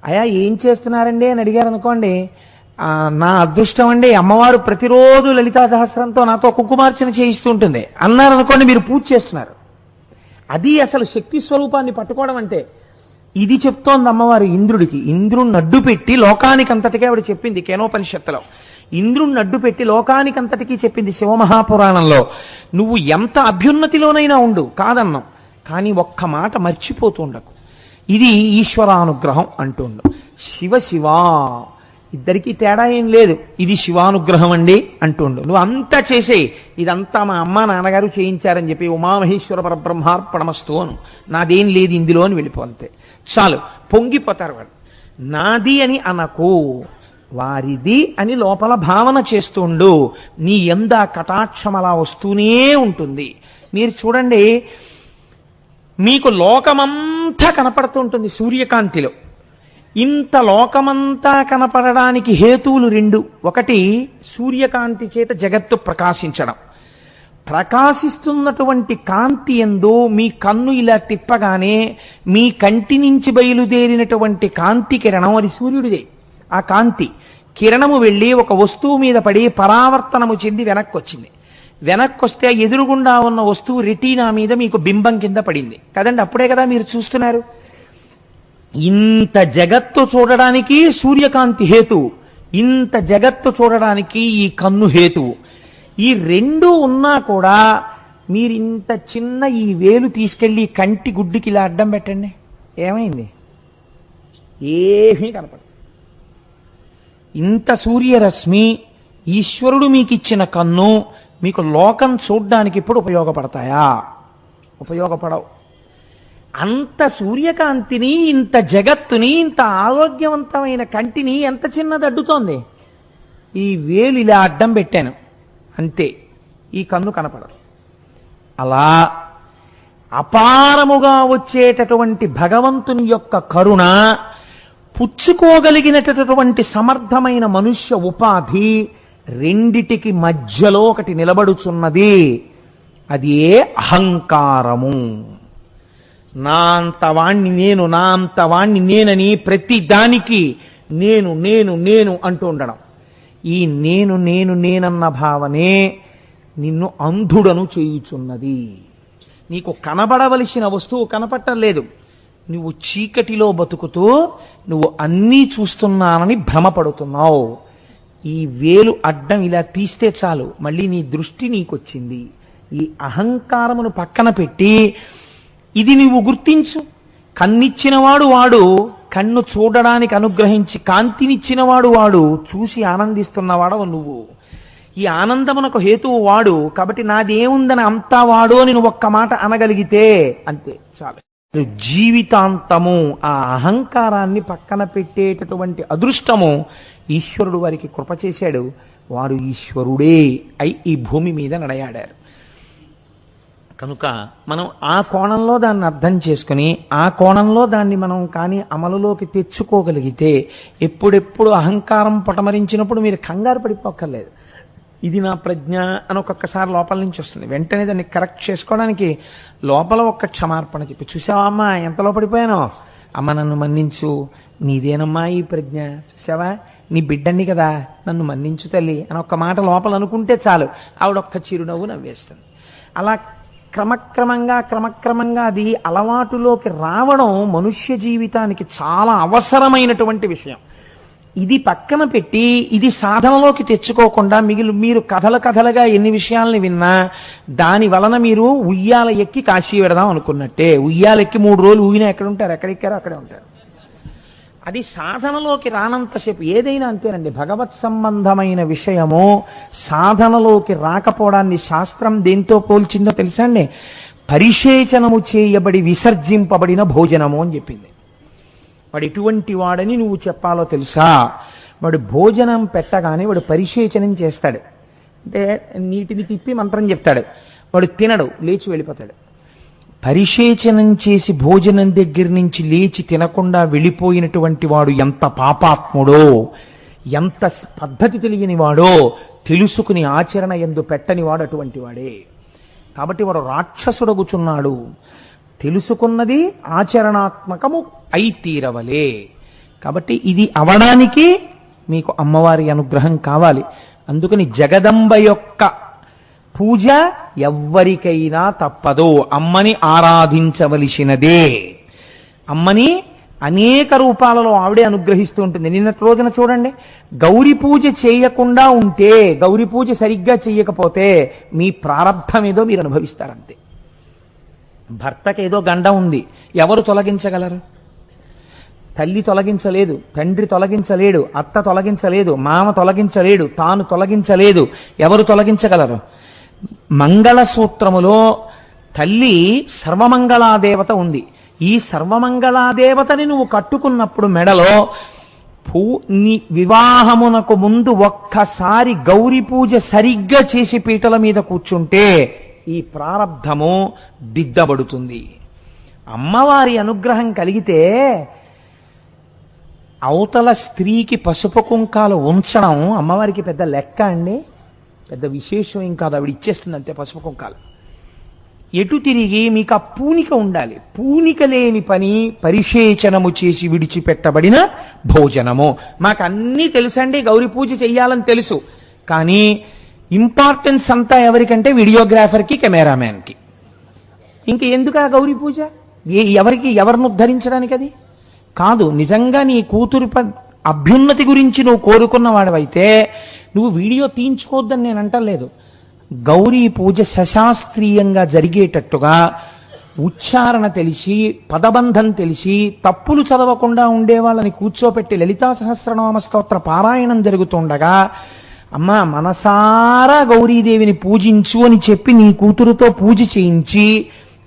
అయా ఏం చేస్తున్నారండి అని అడిగారు అనుకోండి, నా అదృష్టం అండి అమ్మవారు ప్రతిరోజు లలితా సహస్రంతో నాతో కుంకుమార్చన చేయిస్తూ ఉంటుంది అన్నారు అనుకోండి, మీరు పూజ చేస్తున్నారు. అది అసలు శక్తి స్వరూపాన్ని పట్టుకోవడం అంటే. ఇది చెప్తోంది అమ్మవారు ఇంద్రుడికి. ఇంద్రుణ్ణి అడ్డు పెట్టి లోకానికంతటికీ ఆవిడ చెప్పింది కేనోపనిషత్తులో. ఇంద్రుణ్ణి అడ్డు పెట్టి లోకానికంతటికీ చెప్పింది శివమహాపురాణంలో. నువ్వు ఎంత అభ్యున్నతిలోనైనా ఉండు కాదన్నాం, కానీ ఒక్క మాట మర్చిపోతూ ఉండకు. ఇది ఈశ్వరానుగ్రహం అంటుండు. శివ ఇద్దరికీ తేడా ఏం లేదు. ఇది శివానుగ్రహం అండి అంటుండు. నువ్వు అంతా చేసేయి, ఇదంతా మా అమ్మ నాన్నగారు చేయించారని చెప్పి ఉమామహేశ్వర పరబ్రహ్మార్పణమస్తు అను, నాదేం లేదు ఇందులో అని వెళ్ళిపోతే చాలు. పొంగిపోతారు వాళ్ళు. నాది అని అనకు, వారిది అని లోపల భావన చేస్తుండు. నీ యందా కటాక్షం అలా వస్తూనే ఉంటుంది. మీరు చూడండి, మీకు లోకమంతా కనపడుతూ ఉంటుంది సూర్యకాంతిలో. ఇంత లోకమంతా కనపడడానికి హేతువులు 2. ఒకటి సూర్యకాంతి చేత జగత్తు ప్రకాశించడం. ప్రకాశిస్తున్నటువంటి కాంతి యందు మీ కన్ను ఇలా తిప్పగానే మీ కంటి నుంచి బయలుదేరినటువంటి కాంతి కిరణం అది సూర్యుడిదే. ఆ కాంతి కిరణము వెళ్ళి ఒక వస్తువు మీద పడి పరావర్తనము చెంది వెనక్కి వచ్చింది. వెనక్కి వస్తే ఎదురుగుండా ఉన్న వస్తువు రెటీనా మీద మీకు బింబం కింద పడింది కదండి. అప్పుడే కదా మీరు చూస్తున్నారు. ఇంత జగత్తు చూడడానికి సూర్యకాంతి హేతువు, ఇంత జగత్తు చూడడానికి ఈ కన్ను హేతువు. ఈ 2 ఉన్నా కూడా మీరు ఇంత చిన్న ఈ వేలు తీసుకెళ్లి కంటి గుడ్డుకి ఇలా అడ్డం పెట్టండి, ఏమైంది? ఏమీ కనపడదు. ఇంత సూర్యరశ్మి, ఈశ్వరుడు మీకు ఇచ్చిన కన్ను, మీకు లోకం చూడ్డానికి ఇప్పుడు ఉపయోగపడతాయా? ఉపయోగపడవు. అంత సూర్యకాంతిని, ఇంత జగత్తుని, ఇంత ఆరోగ్యవంతమైన కంటిని ఎంత చిన్నది అడ్డుతోంది? ఈ వేలు ఇలా అడ్డం పెట్టాను అంతే, ఈ కన్ను కనపడదు. అలా అపారముగా వచ్చేటటువంటి భగవంతుని యొక్క కరుణ, పుచ్చుకోగలిగినటువంటి సమర్థమైన మనుష్య ఉపాధి, రెండిటికి మధ్యలో ఒకటి నిలబడుచున్నది. అది అహంకారము. నా అంతవాణ్ణి నేను, నా అంతవాణ్ణి నేనని ప్రతి దానికి నేను నేను నేను అంటూ ఉండడం. ఈ నేను నేను నేనన్న భావనే నిన్ను అంధుడను చేయుచున్నది. నీకు కనబడవలసిన వస్తువు కనపట్టలేదు. నువ్వు చీకటిలో బతుకుతూ నువ్వు అన్నీ చూస్తున్నానని భ్రమపడుతున్నావు. ఈ వేలు అడ్డం ఇలా తీస్తే చాలు, మళ్ళీ నీ దృష్టి నీకొచ్చింది. ఈ అహంకారమును పక్కన పెట్టి ఇది నువ్వు గుర్తించు. కన్నిచ్చినవాడు వాడు, కన్ను చూడడానికి అనుగ్రహించి కాంతినిచ్చినవాడు వాడు, చూసి ఆనందిస్తున్నవాడవు నువ్వు. ఈ ఆనందమునకు హేతువు వాడు. కాబట్టి నాదేముందని అంతా వాడు అని నువ్వు ఒక్క మాట అనగలిగితే అంతే చాలు. జీవితాంతము ఆ అహంకారాన్ని పక్కన పెట్టేటటువంటి అదృష్టము ఈశ్వరుడు వారికి కృప చేశాడు. వారు ఈశ్వరుడే అయి ఈ భూమి మీద నడయాడారు. కనుక మనం ఆ కోణంలో దాన్ని అర్థం చేసుకుని ఆ కోణంలో దాన్ని మనం కానీ అమలులోకి తెచ్చుకోగలిగితే ఎప్పుడెప్పుడు అహంకారం పొటమరించినప్పుడు మీరు కంగారు పడిపోక్కర్లేదు. ఇది నా ప్రజ్ఞ అని ఒక్కొక్కసారి లోపల నుంచి వస్తుంది. వెంటనే దాన్ని కరెక్ట్ చేసుకోవడానికి లోపల ఒక్క క్షమార్పణ చెప్పి, చూసావా అమ్మా ఎంతలో పడిపోయానో, అమ్మ నన్ను మన్నించు, నీదేనమ్మా ఈ ప్రజ్ఞ, చూసావా నీ బిడ్డని కదా, నన్ను మన్నించు తల్లి అని ఒక్క మాట లోపల అనుకుంటే చాలు, ఆవిడొక్క చిరునవ్వు నవ్వేస్తుంది. అలా క్రమక్రమంగా అది అలవాటులోకి రావడం మనుష్య జీవితానికి చాలా అవసరమైనటువంటి విషయం. ఇది పక్కన పెట్టి ఇది సాధనలోకి తెచ్చుకోకుండా మీరు కథలుగా ఎన్ని విషయాల్ని విన్నా దాని వలన మీరు ఉయ్యాల ఎక్కి కాశీ పెడదాం అనుకున్నట్టే. ఉయ్యాల ఎక్కి 3 రోజులు ఊగినా ఎక్కడ ఉంటారు, ఎక్కడెక్కారో అక్కడే ఉంటారు. అది సాధనలోకి రానంతసేపు ఏదైనా అంతేనండి. భగవత్ సంబంధమైన విషయము సాధనలోకి రాకపోవడాన్ని శాస్త్రం దేంతో పోల్చిందో తెలుసా అండి? పరిశేచనము చేయబడి విసర్జింపబడిన భోజనము అని చెప్పింది. వాడు ఎటువంటి వాడని నువ్వు చెప్పాలో తెలుసా? వాడు భోజనం పెట్టగానే వాడు పరిశేచనం చేస్తాడు, అంటే నీటిని తిప్పి మంత్రం చెప్తాడు. వాడు తినడు, లేచి వెళ్ళిపోతాడు. పరిశేచనం చేసి భోజనం దగ్గర నుంచి లేచి తినకుండా వెళ్ళిపోయినటువంటి వాడు ఎంత పాపాత్ముడో, ఎంత పద్ధతి తెలియని వాడో తెలుసుకుని ఆచరణ యందు పెట్టని వాడు అటువంటి వాడే. కాబట్టి వాడు రాక్షసుడగుచున్నాడు. తెలుసుకున్నది ఆచరణాత్మకము అయి తీరవలే. కాబట్టి ఇది అవడానికి మీకు అమ్మవారి అనుగ్రహం కావాలి. అందుకని జగదంబ యొక్క పూజ ఎవ్వరికైనా తప్పదు. అమ్మని ఆరాధించవలసినదే. అమ్మని అనేక రూపాలలో ఆవిడే అనుగ్రహిస్తూ ఉంటుంది. నిన్నటి రోజున చూడండి, గౌరీ పూజ చేయకుండా ఉంటే, గౌరీ పూజ సరిగ్గా చెయ్యకపోతే మీ ప్రారంధం ఏదో మీరు అనుభవిస్తారంతే. భర్తకి ఏదో గండం ఉంది, ఎవరు తొలగించగలరు? తల్లి తొలగించలేదు, తండ్రి తొలగించలేడు, అత్త తొలగించలేదు, మామ తొలగించలేడు, తాను తొలగించలేదు. ఎవరు తొలగించగలరు? మంగళసూత్రములో తల్లి సర్వమంగళాదేవత ఉంది. ఈ సర్వమంగళాదేవతని నువ్వు కట్టుకున్నప్పుడు మెడలో నీ వివాహమునకు ముందు ఒక్కసారి గౌరీ పూజ సరిగ్గా చేసి పీటల మీద కూర్చుంటే ఈ ప్రారబ్ధము దిద్దబడుతుంది. అమ్మవారి అనుగ్రహం కలిగితే అవతల స్త్రీకి పసుపు కుంకాలు ఉంచడం అమ్మవారికి పెద్ద లెక్క అండి, పెద్ద విశేషం ఏం కాదు. ఆవిడ ఇచ్చేస్తుంది అంతే పసుపు కుంకాలు. ఎటు తిరిగి మీకు ఆ పూనిక ఉండాలి. పూనిక లేని పని పరిశేచనము చేసి విడిచిపెట్టబడిన భోజనము. మాకు అన్నీ తెలుసండి, గౌరీ పూజ చెయ్యాలని తెలుసు, కానీ ఇంపార్టెన్స్ అంతా ఎవరికంటే వీడియోగ్రాఫర్కి, కెమెరామ్యాన్కి. ఇంక ఎందుకు ఆ గౌరీ పూజ? ఎవరిని ఉద్ధరించడానికి అది కాదు. నిజంగా నీ కూతురు అభ్యున్నతి గురించి నువ్వు కోరుకున్న వాడివైతే నువ్వు వీడియో తీయించుకోవద్దని నేను అంటలేదు. గౌరీ పూజ సశాస్త్రీయంగా జరిగేటట్టుగా ఉచ్చారణ తెలిసి, పదబంధం తెలిసి, తప్పులు చదవకుండా ఉండే వాళ్ళని కూర్చోపెట్టి లలితా సహస్రనామ స్తోత్ర పారాయణం జరుగుతుండగా అమ్మా మనసారా గౌరీదేవిని పూజించు అని చెప్పి నీ కూతురుతో పూజ చేయించి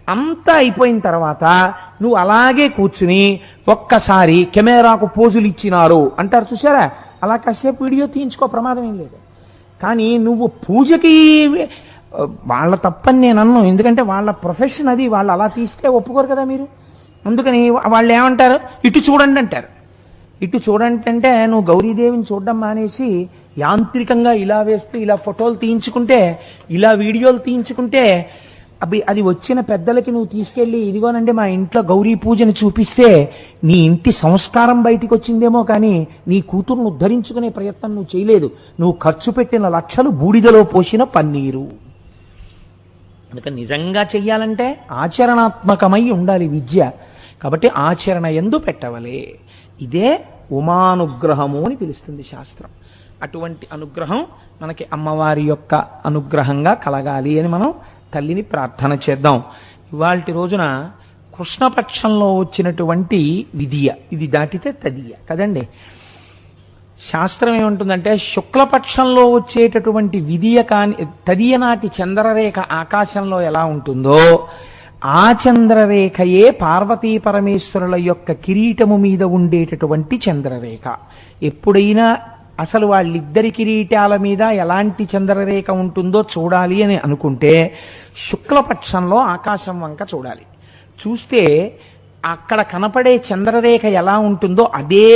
అంతా అయిపోయిన తర్వాత నువ్వు అలాగే కూర్చుని ఒక్కసారి కెమెరాకు పోజులు ఇచ్చినారు అంటారు చూసారా, అలా కాసేపు వీడియో తీయించుకో, ప్రమాదం ఏం లేదు. కానీ నువ్వు పూజకి వాళ్ళ తప్పని నేను అన్నాను, ఎందుకంటే వాళ్ళ ప్రొఫెషన్ అది, వాళ్ళు అలా తీస్తే ఒప్పుకోరు కదా మీరు. అందుకని వాళ్ళు ఏమంటారు, ఇటు చూడండి అంటారు. ఇటు చూడండి అంటే నువ్వు గౌరీదేవిని చూడడం మానేసి యాంత్రికంగా ఇలా వేస్తూ ఇలా ఫోటోలు తీయించుకుంటే, ఇలా వీడియోలు తీయించుకుంటే అది వచ్చిన పెద్దలకి నువ్వు తీసుకెళ్ళి ఇదిగోనండి మా ఇంట్లో గౌరీ పూజని చూపిస్తే నీ ఇంటి సంస్కారం బయటికి వచ్చిందేమో, కానీ నీ కూతురును ఉద్ధరించుకునే ప్రయత్నం నువ్వు చేయలేదు. నువ్వు ఖర్చు పెట్టిన లక్షలు బూడిదలో పోసిన పన్నీరు. అందుకని నిజంగా చెయ్యాలంటే ఆచరణాత్మకమై ఉండాలి విద్య. కాబట్టి ఆచరణ యందు పెట్టవలే. ఇదే ఉమానుగ్రహము అని పిలుస్తుంది శాస్త్రం. అటువంటి అనుగ్రహం మనకి అమ్మవారి యొక్క అనుగ్రహంగా కలగాలి అని మనం తల్లిని ప్రార్థన చేద్దాం. ఇవాల్టి రోజున కృష్ణపక్షంలో వచ్చినటువంటి విధియ, ఇది దాటితే తదియ కదండి. శాస్త్రం ఏమంటుందంటే శుక్లపక్షంలో వచ్చేటటువంటి విధియ కాని తదియ నాటి చంద్రరేఖ ఆకాశంలో ఎలా ఉంటుందో ఆ చంద్రరేఖయే పార్వతీ పరమేశ్వరుల యొక్క కిరీటము మీద ఉండేటటువంటి చంద్రరేఖ. ఎప్పుడైనా అసలు వాళ్ళిద్దరి కిరీటాల మీద ఎలాంటి చంద్రరేఖ ఉంటుందో చూడాలి అని అనుకుంటే శుక్లపక్షంలో ఆకాశం వంక చూడాలి. చూస్తే అక్కడ కనపడే చంద్రరేఖ ఎలా ఉంటుందో అదే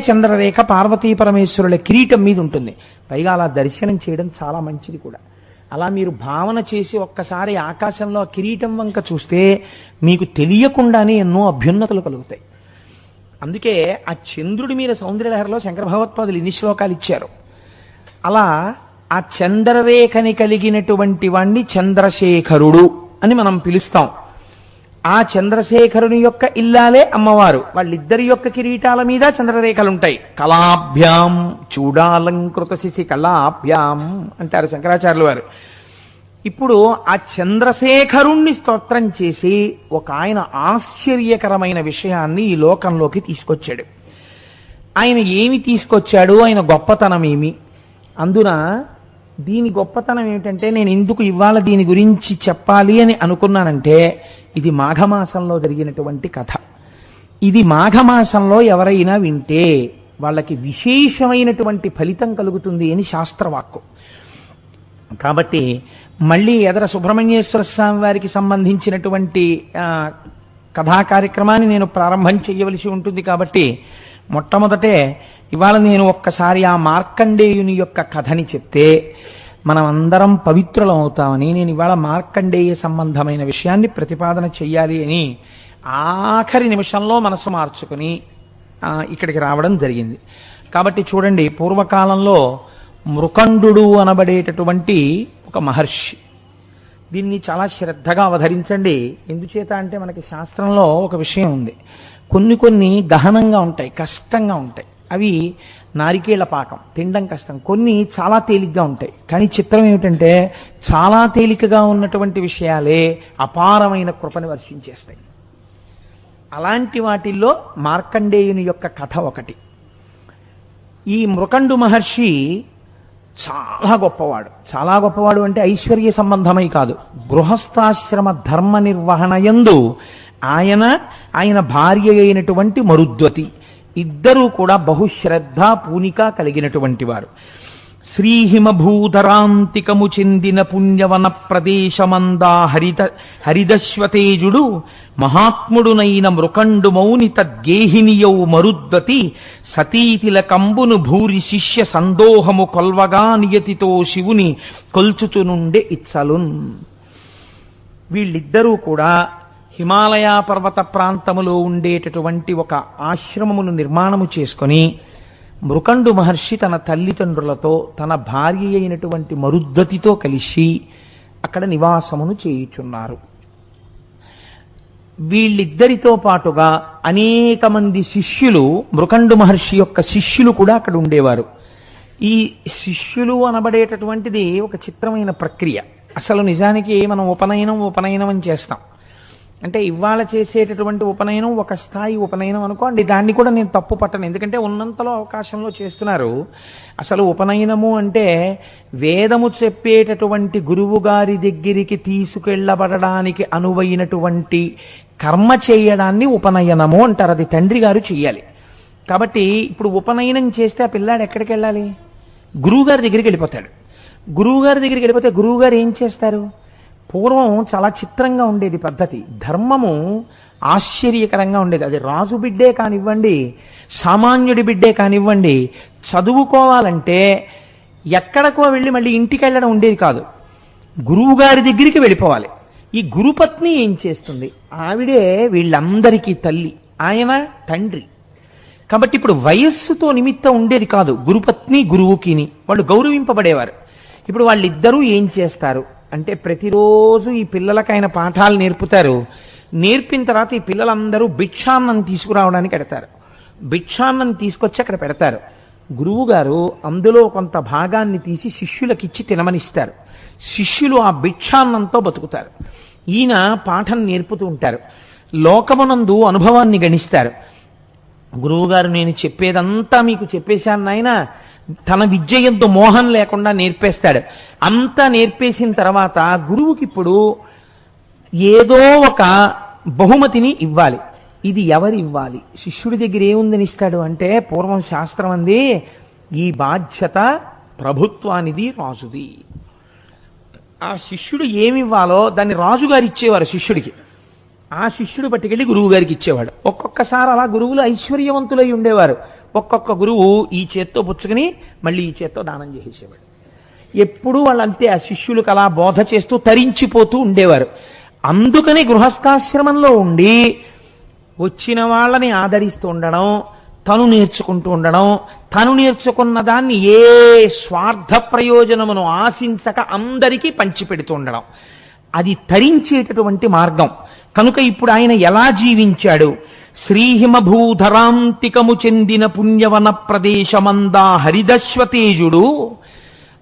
చంద్రరేఖ పార్వతీ పరమేశ్వరుల కిరీటం మీద ఉంటుంది. పైగా అలా దర్శనం చేయడం చాలా మంచిది కూడా. అలా మీరు భావన చేసి ఒక్కసారి ఆకాశంలో కిరీటం వంక చూస్తే మీకు తెలియకుండానే ఎన్నో అభ్యున్నతులు కలుగుతాయి. అందుకే ఆ చంద్రుడి మీద సౌందర్యలహరిలో శంకర భగవత్పాదులు ఇన్ని శ్లోకాలు ఇచ్చారు. అలా ఆ చంద్రరేఖని కలిగినటువంటి వాణ్ణి చంద్రశేఖరుడు అని మనం పిలుస్తాం. ఆ చంద్రశేఖరుని యొక్క ఇల్లాలే అమ్మవారు. వాళ్ళిద్దరి యొక్క కిరీటాల మీద చంద్రరేఖలుంటాయి. కళాభ్యాం చూడాలంకృత శిశి కళాభ్యాం అంటారు శంకరాచార్యుల వారు. ఇప్పుడు ఆ చంద్రశేఖరుణ్ణి స్తోత్రం చేసి ఒక ఆయన ఆశ్చర్యకరమైన విషయాన్ని ఈ లోకంలోకి తీసుకొచ్చాడు. ఆయన ఏమి తీసుకొచ్చాడు, ఆయన గొప్పతనం ఏమి? అందున దీని గొప్పతనం ఏమిటంటే, నేను ఎందుకు ఇవాళ దీని గురించి చెప్పాలి అని అనుకున్నానంటే, ఇది మాఘమాసంలో జరిగినటువంటి కథ. ఇది మాఘమాసంలో ఎవరైనా వింటే వాళ్ళకి విశేషమైనటువంటి ఫలితం కలుగుతుంది అని శాస్త్రవాక్కు. కాబట్టి మళ్ళీ ఎదర సుబ్రహ్మణ్యేశ్వర స్వామి వారికి సంబంధించినటువంటి కథా కార్యక్రమాన్ని నేను ప్రారంభం చేయవలసి ఉంటుంది. కాబట్టి మొట్టమొదటే ఇవాళ నేను ఒక్కసారి ఆ మార్కండేయుని యొక్క కథని చెప్తే మనం అందరం పవిత్రులం అవుతామని నేను ఇవాళ మార్కండేయ సంబంధమైన విషయాన్ని ప్రతిపాదన చెయ్యాలి అని ఆఖరి నిమిషంలో మనసు మార్చుకుని ఇక్కడికి రావడం జరిగింది. కాబట్టి చూడండి, పూర్వకాలంలో మృకండు అనబడేటటువంటి ఒక మహర్షి. దీన్ని చాలా శ్రద్ధగా అవధరించండి. ఎందుచేత అంటే మనకి శాస్త్రంలో ఒక విషయం ఉంది. కొన్ని గహనంగా ఉంటాయి, కష్టంగా ఉంటాయి. అవి నారికేళ్ల పాకం, తినడం కష్టం. కొన్ని చాలా తేలిగ్గా ఉంటాయి. కానీ చిత్రం ఏమిటంటే, చాలా తేలికగా ఉన్నటువంటి విషయాలే అపారమైన కృపని వర్షించేస్తాయి. అలాంటి వాటిల్లో మార్కండేయుని యొక్క కథ ఒకటి. ఈ మృకండు మహర్షి చాలా గొప్పవాడు అంటే ఐశ్వర్య సంబంధమై కాదు, గృహస్థాశ్రమ ధర్మ నిర్వహణ యందు ఆయన భార్య అయినటువంటి మరుద్వతి ఇద్దరూ కూడా బహుశ్రద్ధ పూనిక కలిగినటువంటి వారు. శ్రీహిమభూధరాంతికము చెందిన పుణ్యవన ప్రదేశమందా హరిదశ్వతేజుడు మహాత్ముడునైన మృకండు మౌని తద్గేహినియౌ మరుద్వతి సతీతిల కంబును భూరి శిష్య సందోహము కొల్వగా నియతితో శివుని కొల్చుతునుండే ఇచ్చలున్. వీళ్ళిద్దరూ కూడా హిమాలయ పర్వత ప్రాంతములో ఉండేటటువంటి ఒక ఆశ్రమమును నిర్మాణము చేసుకొని మృకండు మహర్షి తన తల్లిదండ్రులతో తన భార్య అయినటువంటి మరుద్వతితో కలిసి అక్కడ నివాసమును చేయుచున్నారు. వీళ్ళిద్దరితో పాటుగా అనేక మంది శిష్యులు, మృకండు మహర్షి యొక్క శిష్యులు కూడా అక్కడ ఉండేవారు. ఈ శిష్యులు అనబడేటటువంటిది ఒక చిత్రమైన ప్రక్రియ. అసలు నిజానికి మనం ఉపనయనం అని చేస్తాం. అంటే ఇవాళ చేసేటటువంటి ఉపనయనం ఒక స్థాయి ఉపనయనం అనుకోండి, దాన్ని కూడా నేను తప్పు పట్టను, ఎందుకంటే ఉన్నంతలో అవకాశంలో చేస్తున్నారు. అసలు ఉపనయనము అంటే వేదము చెప్పేటటువంటి గురువు గారి దగ్గరికి తీసుకెళ్లబడడానికి అనువైనటువంటి కర్మ చేయడాన్ని ఉపనయనము అంటారు. అది తండ్రి గారు చెయ్యాలి. కాబట్టి ఇప్పుడు ఉపనయనం చేస్తే ఆ పిల్లాడు ఎక్కడికి వెళ్ళాలి? గురువుగారి దగ్గరికి వెళ్ళిపోతాడు. గురువుగారి దగ్గరికి వెళ్ళిపోతే గురువుగారు ఏం చేస్తారు? పూర్వం చాలా చిత్రంగా ఉండేది పద్ధతి. ధర్మము ఆశ్చర్యకరంగా ఉండేది. అది రాజు బిడ్డే కానివ్వండి, సామాన్యుడి బిడ్డే కానివ్వండి, చదువుకోవాలంటే ఎక్కడికో వెళ్ళి మళ్ళీ ఇంటికి వెళ్ళడం ఉండేది కాదు. గురువుగారి దగ్గరికి వెళ్ళిపోవాలి. ఈ గురుపత్ని ఏం చేస్తుంది? ఆవిడే వీళ్ళందరికీ తల్లి, ఆయన తండ్రి. కాబట్టి ఇప్పుడు వయస్సుతో నిమిత్తం ఉండేది కాదు. గురుపత్ని గురువుకిని వాళ్ళు గౌరవింపబడేవారు. ఇప్పుడు వాళ్ళిద్దరూ ఏం చేస్తారు అంటే, ప్రతిరోజు ఈ పిల్లలకు ఆయన పాఠాలు నేర్పుతారు. నేర్పిన తర్వాత ఈ పిల్లలందరూ భిక్షాన్నం తీసుకురావడానికి పెడతారు. భిక్షాన్నం తీసుకొచ్చి అక్కడ పెడతారు. గురువు గారు అందులో కొంత భాగాన్ని తీసి శిష్యులకిచ్చి తినమనిస్తారు. శిష్యులు ఆ భిక్షాన్నంతో బతుకుతారు. ఈయన పాఠం నేర్పుతూ ఉంటారు. లోకమునందు అనుభవాన్ని గణిస్తారు. గురువుగారు నేను చెప్పేదంతా మీకు చెప్పేశాను నాయన, తన విద్య యందు మోహం లేకుండా నేర్పేస్తాడు. అంతా నేర్పేసిన తర్వాత గురువుకి ఇప్పుడు ఏదో ఒక బహుమతిని ఇవ్వాలి. ఇది ఎవరు ఇవ్వాలి? శిష్యుడి దగ్గర ఏముందని ఇస్తాడు అంటే, పూర్వం శాస్త్రం అంది, ఈ బాధ్యత ప్రభుత్వానిది, రాజుది. ఆ శిష్యుడు ఏమివ్వాలో దాన్ని రాజుగారు ఇచ్చేవారు శిష్యుడికి. ఆ శిష్యుడు పట్టుకెళ్ళి గురువు గారికి ఇచ్చేవాడు. ఒక్కొక్కసారి అలా గురువులు ఐశ్వర్యవంతులై ఉండేవారు. ఒక్కొక్క గురువు ఈ చేత్తో పుచ్చుకుని మళ్ళీ ఈ చేత్తో దానం చేసేవాడు. ఎప్పుడూ వాళ్ళంతే ఆ శిష్యులకు అలా బోధ చేస్తూ తరించిపోతూ ఉండేవారు. అందుకని గృహస్థాశ్రమంలో ఉండి వచ్చిన వాళ్ళని ఆదరిస్తూ ఉండడం, తను నేర్చుకుంటూ ఉండడం, తను నేర్చుకున్న దాన్ని ఏ స్వార్థ ప్రయోజనమును ఆశించక అందరికీ పంచిపెడుతూ ఉండడం, అది తరించేటటువంటి మార్గం. కనుక ఇప్పుడు ఆయన ఎలా జీవించాడు? శ్రీహిమభూధరాంతికము చెందిన పుణ్యవన ప్రదేశమందా హరిదశ్వతేజుడు,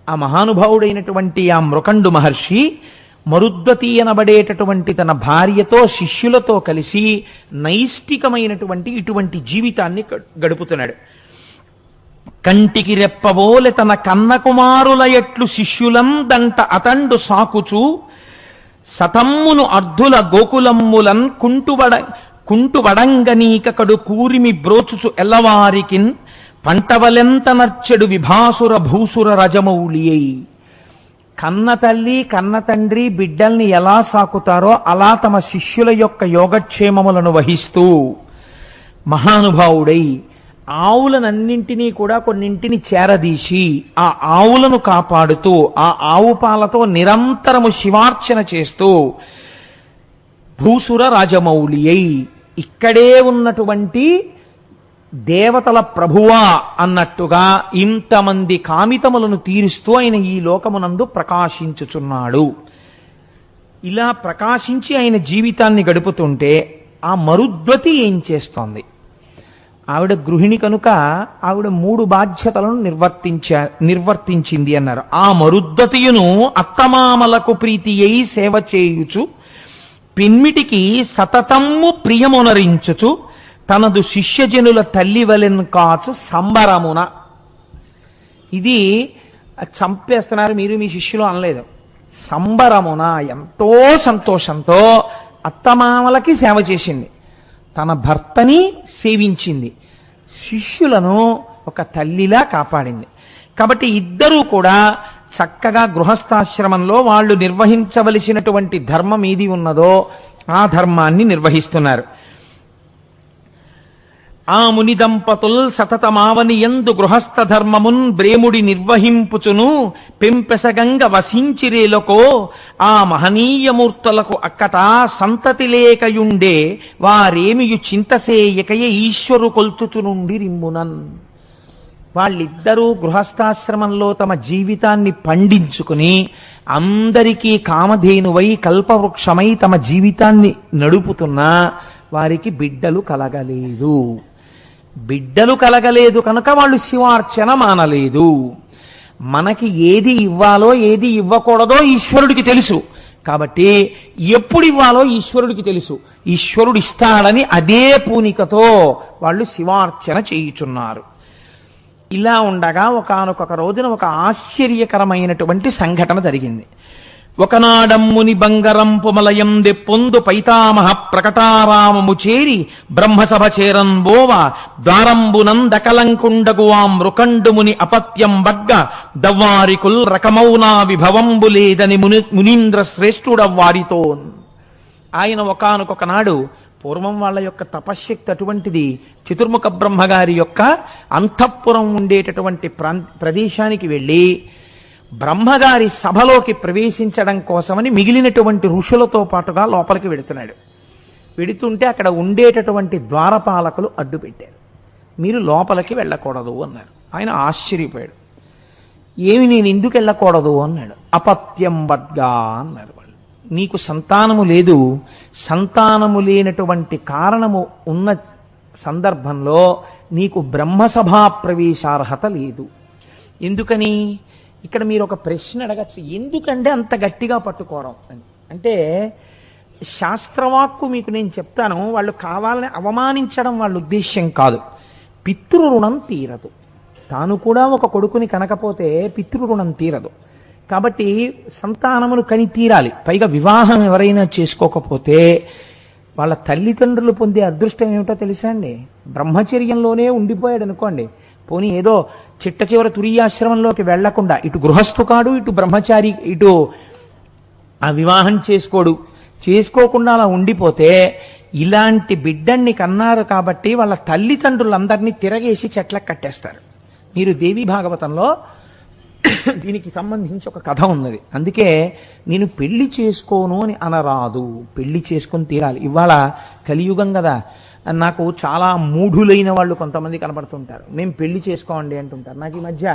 ఆ మహానుభావుడైనటువంటి ఆ మృకండు మహర్షి మరుద్వతి అనబడేటటువంటి తన భార్యతో శిష్యులతో కలిసి నైష్టికమైనటువంటి ఇటువంటి జీవితాన్ని గడుపుతున్నాడు. కంటికి రెప్పబోలె తన కన్నకుమారుల ఎట్లు శిష్యులందంట అతండు సాకుచు సతమ్మును అర్ధుల గోకులమ్ములన్ కుంటువడంగనీకడు కూరిమి బ్రోచుచు ఎల్లవారికిన్ పంటవలెంత నర్చెడు విభాసుర భూసుర రజమౌళియై. కన్న తల్లి కన్న తండ్రి బిడ్డల్ని ఎలా సాకుతారో అలా తమ శిష్యుల యొక్క యోగక్షేమములను వహిస్తూ మహానుభావుడై ఆవులనన్నింటినీ కూడా కొన్నింటిని చేరదీసి ఆ ఆవులను కాపాడుతూ ఆ ఆవు పాలతో నిరంతరము శివార్చన చేస్తూ భూసుర రాజమౌళి అయి ఇక్కడే ఉన్నటువంటి దేవతల ప్రభువా అన్నట్టుగా ఇంతమంది కామితములను తీరుస్తూ ఆయన ఈ లోకమునందు ప్రకాశించుచున్నాడు. ఇలా ప్రకాశించి ఆయన జీవితాన్ని గడుపుతుంటే ఆ మరుద్వతి ఏం చేస్తోంది? ఆవిడ గృహిణి కనుక ఆవిడ 3 బాధ్యతలను నిర్వర్తించింది అన్నారు. ఆ మరుద్వతియును అత్తమామలకు ప్రీతి అయి సేవ చేయుచు పిన్మిటికి సతతమ్ము ప్రియమునరించుచు తనదు శిష్యజనుల తల్లి వలెన్ కాచు సంబరమున. ఇది చంపేస్తున్నారు మీరు మీ శిష్యులు అనలేదు. సంబరమున ఎంతో సంతోషంతో అత్తమామలకి సేవ చేసింది, తన భర్తని సేవించింది, శిష్యులను ఒక తల్లిలా కాపాడింది. కాబట్టి ఇద్దరూ కూడా చక్కగా గృహస్థాశ్రమంలో వాళ్ళు నిర్వహించవలసినటువంటి ధర్మం ఏది ఉన్నదో ఆ ధర్మాన్ని నిర్వహిస్తున్నారు. ఆ ముని దంపతుల్ సతతమావని యందు గృహస్థ ధర్మమున్ బ్రేముడి నిర్వహింపుచును పెంపెసగంగ వసించిరేలకో ఆ మహనీయమూర్తులకు అక్కట సంతతి లేకయుండే వారేమియు చింతసేయకయ ఈశ్వరు కొల్చుచునుండి రిమ్మునన్. వాళ్ళిద్దరూ గృహస్థాశ్రమంలో తమ జీవితాన్ని పండించుకుని అందరికీ కామధేనువై కల్పవృక్షమై తమ జీవితాన్ని నడుపుతున్నా వారికి బిడ్డలు కలగలేదు. బిడ్డలు కలగలేదు కనుక వాళ్ళు శివార్చన మానలేదు. మనకి ఏది ఇవ్వాలో ఏది ఇవ్వకూడదో ఈశ్వరుడికి తెలుసు. కాబట్టి ఎప్పుడు ఇవ్వాలో ఈశ్వరుడికి తెలుసు. ఈశ్వరుడు ఇస్తాడని అదే పూనికతో వాళ్ళు శివార్చన చేయుచున్నారు. ఇలా ఉండగా ఒకానొక రోజున ఒక ఆశ్చర్యకరమైనటువంటి సంఘటన జరిగింది. ఒకనాడమ్ముని బంగరంపు మలయం దెప్పొందు పైతామహ ప్రకటారామము చేరి బ్రహ్మసభ చేరంబోవ ద్వారంబునందకలంకుండగు ఆ మృకండుముని అపత్యం బగ్గ దవ్వారికుల్ రకమౌనా విభవంబు లేదని మునీంద్ర శ్రేష్ఠుడవ్వారితో. ఆయన ఒకానొక నాడు పూర్వం వాళ్ళ యొక్క తపశ్శక్తి అటువంటిది. చతుర్ముఖ బ్రహ్మగారి యొక్క అంతఃపురం ఉండేటటువంటి ప్రదేశానికి వెళ్ళి బ్రహ్మగారి సభలోకి ప్రవేశించడం కోసమని మిగిలినటువంటి ఋషులతో పాటుగా లోపలికి వెడుతున్నాడు. వెడుతుంటే అక్కడ ఉండేటటువంటి ద్వారపాలకులు అడ్డు పెట్టారు. మీరు లోపలికి వెళ్ళకూడదు అన్నారు. ఆయన ఆశ్చర్యపోయాడు. ఏమి నేను ఎందుకు వెళ్ళకూడదు అన్నాడు. అపత్యం బడ్గా అన్నారు వాళ్ళు. నీకు సంతానము లేదు, సంతానము లేనటువంటి కారణము ఉన్న సందర్భంలో నీకు బ్రహ్మసభా ప్రవేశార్హత లేదు. ఎందుకని? ఇక్కడ మీరు ఒక ప్రశ్న అడగచ్చు, ఎందుకంటే అంత గట్టిగా పట్టుకోవడం అని. అంటే శాస్త్రవాక్కు మీకు నేను చెప్తాను, వాళ్ళు కావాలని అవమానించడం వాళ్ళ ఉద్దేశ్యం కాదు. పితృరుణం తీరదు. తాను కూడా ఒక కొడుకుని కనకపోతే పితృరుణం తీరదు. కాబట్టి సంతానమును కని తీరాలి. పైగా వివాహం ఎవరైనా చేసుకోకపోతే వాళ్ళ తల్లిదండ్రులు పొందే అదృష్టం ఏమిటో తెలుసా అండి? బ్రహ్మచర్యంలోనే ఉండిపోయాడు అనుకోండి, పోనీ ఏదో చిట్ట చివర తురీయాశ్రమంలోకి వెళ్లకుండా ఇటు గృహస్థు కాడు, ఇటు బ్రహ్మచారి, ఇటు ఆ వివాహం చేసుకోకుండా అలా ఉండిపోతే ఇలాంటి బిడ్డన్ని కన్నారు కాబట్టి వాళ్ళ తల్లిదండ్రులందరినీ తిరగేసి చెట్లకు కట్టేస్తారు. మీరు దేవీ భాగవతంలో దీనికి సంబంధించి ఒక కథ ఉన్నది. అందుకే నేను పెళ్లి చేసుకోను అని అనరాదు, పెళ్లి చేసుకొని తీరాలి. ఇవాళ కలియుగం కదా, నాకు చాలా మూఢులైన వాళ్ళు కొంతమంది కనపడుతుంటారు. మేము పెళ్లి చేసుకోండి అంటుంటారు. నాకు ఈ మధ్య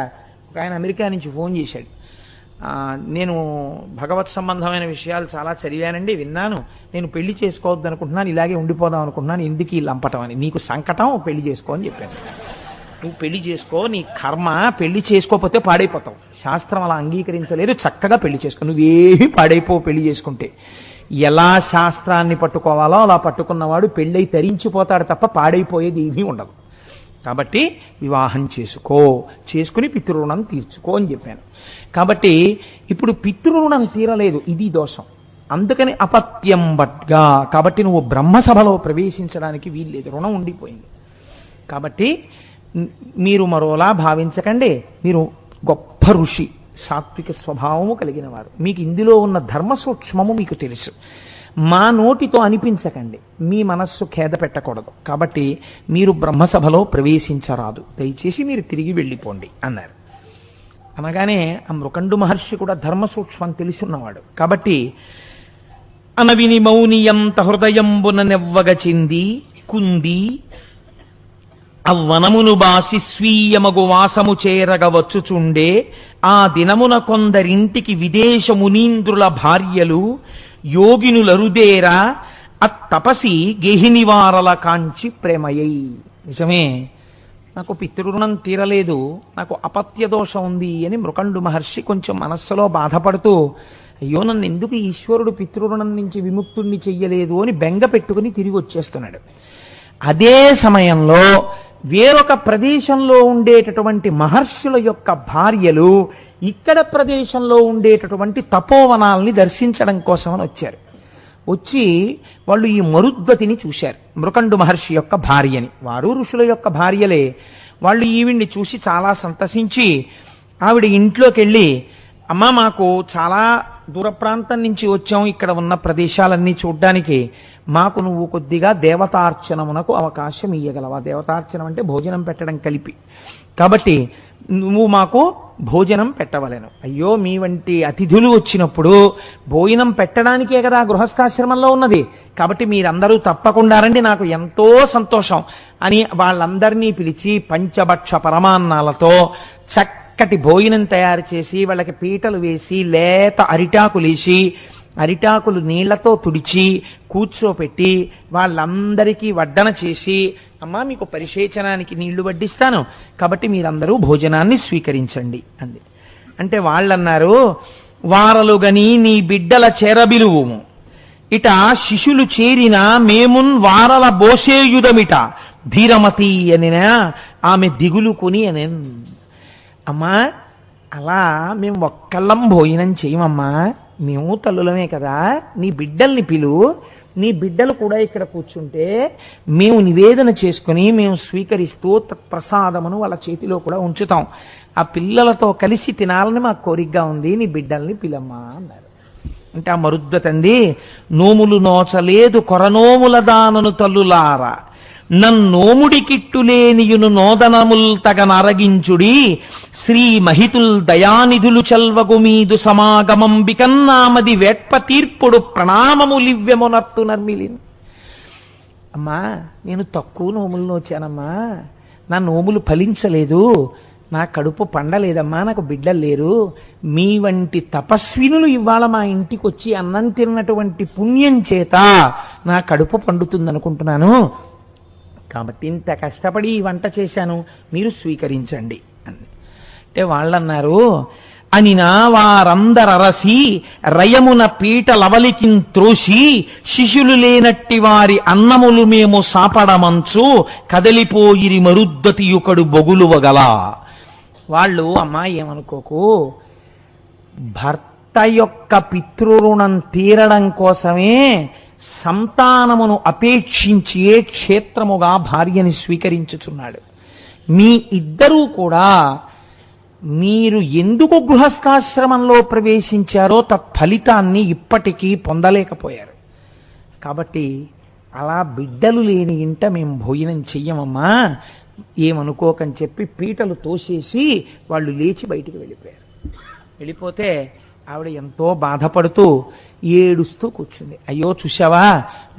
ఒక ఆయన అమెరికా నుంచి ఫోన్ చేశాడు. నేను భగవత్ సంబంధమైన విషయాలు చాలా చదివానండి, విన్నాను, నేను పెళ్లి చేసుకోవద్దు అనుకుంటున్నాను, ఇలాగే ఉండిపోదాం అనుకుంటున్నాను, ఎందుకు ఈ లంపటం అని. నీకు సంకటం, పెళ్లి చేసుకో అని చెప్పాను. నువ్వు పెళ్లి చేసుకో, నీ కర్మ, పెళ్లి చేసుకోకపోతే పాడైపోతావు. శాస్త్రం అలా అంగీకరించలేదు, చక్కగా పెళ్లి చేసుకో. నువ్వేమీ పాడైపోవు పెళ్లి చేసుకుంటే. ఎలా శాస్త్రాన్ని పట్టుకోవాలో అలా పట్టుకున్నవాడు పెళ్ళై తరించిపోతాడు తప్ప పాడైపోయేది ఏమీ ఉండదు. కాబట్టి వివాహం చేసుకుని పితృరుణం తీర్చుకో అని చెప్పాను. కాబట్టి ఇప్పుడు పితృరుణం తీరలేదు, ఇది దోషం. అందుకని అపత్యం బట్గా, కాబట్టి నువ్వు బ్రహ్మసభలో ప్రవేశించడానికి వీల్లేదు, రుణం ఉండిపోయింది. కాబట్టి మీరు మరోలా భావించకండి, మీరు గొప్ప ఋషి, సాత్విక స్వభావము కలిగిన వారు, మీకు ఇందులో ఉన్న ధర్మ సూక్ష్మము మీకు తెలుసు. మా నోటితో అనిపించకండి, మీ మనస్సు ఖేద పెట్టకూడదు. కాబట్టి మీరు బ్రహ్మసభలో ప్రవేశించరాదు, దయచేసి మీరు తిరిగి వెళ్ళిపోండి అన్నారు. అనగానే ఆ మృకండు మహర్షి కూడా ధర్మ సూక్ష్మం తెలుసున్నవాడు. కాబట్టి అనవిని మౌనియంత హృదయంబున నెవ్వగ చెంది కుంది అవ్వనమును బాసి స్వీయమగు వాసము చేరగ వచ్చుచుండే ఆ దినమున కొందరింటికి విదేశ మునీంద్రుల భార్యలు యోగినులరుదేరా అత్తపసి గేహినివారల కాంచి ప్రేమయ్యై. నిజమే, నాకు పితృరుణం తీరలేదు, నాకు అపత్య దోషం ఉంది అని మృకండు మహర్షి కొంచెం మనస్సులో బాధపడుతూ, అయ్యో నన్ను ఎందుకు ఈశ్వరుడు పితృరుణం నుంచి విముక్తుణ్ణి చెయ్యలేదు అని బెంగ పెట్టుకుని తిరిగి వచ్చేస్తున్నాడు. అదే సమయంలో వేరొక ప్రదేశంలో ఉండేటటువంటి మహర్షుల యొక్క భార్యలు ఇక్కడ ప్రదేశంలో ఉండేటటువంటి తపోవనాల్ని దర్శించడం కోసమని వచ్చారు. వచ్చి వాళ్ళు ఈ మరుద్వతిని చూశారు, మృకండు మహర్షి యొక్క భార్యని. వారు ఋషుల యొక్క భార్యలే. వాళ్ళు ఈవిడ్ని చూసి చాలా సంతసించి ఆవిడ ఇంట్లోకి వెళ్ళి, అమ్మ మాకు చాలా దూర ప్రాంతం నుంచి వచ్చాం, ఇక్కడ ఉన్న ప్రదేశాలన్నీ చూడ్డానికి, మాకు నువ్వు కొద్దిగా దేవతార్చనమునకు అవకాశం ఇయ్యగలవా? దేవతార్చనం అంటే భోజనం పెట్టడం కలిపి. కాబట్టి నువ్వు మాకు భోజనం పెట్టవలేను. అయ్యో, మీ వంటి అతిథులు వచ్చినప్పుడు భోజనం పెట్టడానికే కదా గృహస్థాశ్రమంలో ఉన్నది, కాబట్టి మీరందరూ తప్పకుండా రండి, నాకు ఎంతో సంతోషం అని వాళ్ళందరినీ పిలిచి పంచభక్ష పరమాన్నాలతో చక్కటి భోజనం తయారు చేసి వాళ్ళకి పీటలు వేసి లేత అరిటాకులేసి అరిటాకులు నీళ్లతో తుడిచి కూర్చోపెట్టి వాళ్ళందరికీ వడ్డన చేసి, అమ్మా మీకు పరిశేచనానికి నీళ్లు వడ్డిస్తాను, కాబట్టి మీరందరూ భోజనాన్ని స్వీకరించండి అంది. అంటే వాళ్ళన్నారు, వారలుగని నీ బిడ్డల చేరబిలువుము, ఇట శిశులు చేరిన మేమున్ వారల బోసేయుధమిట ధీరమతి అనినా ఆమె దిగులు కొని అని. అమ్మా అలా మేము ఒక్కళ్ళం భోజనం చేయమమ్మా, మేము తల్లులమే కదా, నీ బిడ్డల్ని పిలు, నీ బిడ్డలు కూడా ఇక్కడ కూర్చుంటే మేము నివేదన చేసుకుని మేము స్వీకరిస్తూ ప్రసాదమును వాళ్ళ చేతిలో కూడా ఉంచుతాం, ఆ పిల్లలతో కలిసి తినాలని మాకు కోరికగా ఉంది, నీ బిడ్డల్ని పిలమ్మా అన్నారు. అంటే ఆ మరుద్వతంది, నోములు నోచలేదు కొరనోముల దానను తల్లులారా, నన్నోముడి కిట్టులేనియును నోదనముల్ తగనరగించుడి, శ్రీ మహితుల్ దయానిధులు చల్వగు మీదు సమాగమంబికన్నామది వేట్ప తీర్పుడు ప్రణామములివ్యమునర్తు నర్మిలిన్. అమ్మా నేను తక్కువ నోములు నోచానమ్మా, నా నోములు ఫలించలేదు, నా కడుపు పండలేదమ్మా, నాకు బిడ్డలు లేరు, మీ వంటి తపస్వినులు ఇవాళ మా ఇంటికి వచ్చి అన్నం తిన్నటువంటి పుణ్యం చేత నా కడుపు పండుతుందనుకుంటున్నాను, కాబట్టి ఇంత కష్టపడి ఈ వంట చేశాను, మీరు స్వీకరించండి అని. అంటే వాళ్ళన్నారు, అనినా వారందరరసి రయమున పీట లవలికిన్ త్రోసి శిశులు లేనట్టి వారి అన్నములు మేము సాపడమంచు కదలిపోయిరి మరుద్దతియుకడు బొగులువగల. వాళ్ళు, అమ్మా ఏమనుకోకు, భర్త యొక్క పితృరుణం తీరడం కోసమే సంతానమును అపేక్షించి క్షేత్రముగా భార్యని స్వీకరించుచున్నాడు. మీ ఇద్దరూ కూడా మీరు ఎందుకు గృహస్థాశ్రమంలో ప్రవేశించారో తత్ఫలితాన్ని ఇప్పటికీ పొందలేకపోయారు. కాబట్టి అలా బిడ్డలు లేని ఇంట మేము భోజనం చెయ్యమమ్మా, ఏమనుకోకని చెప్పి పీటలు తోసేసి వాళ్ళు లేచి బయటికి వెళ్ళిపోయారు. వెళ్ళిపోతే ఆవిడ ఎంతో బాధపడుతూ ఏడుస్తూ కూర్చుంది. అయ్యో చూశావా,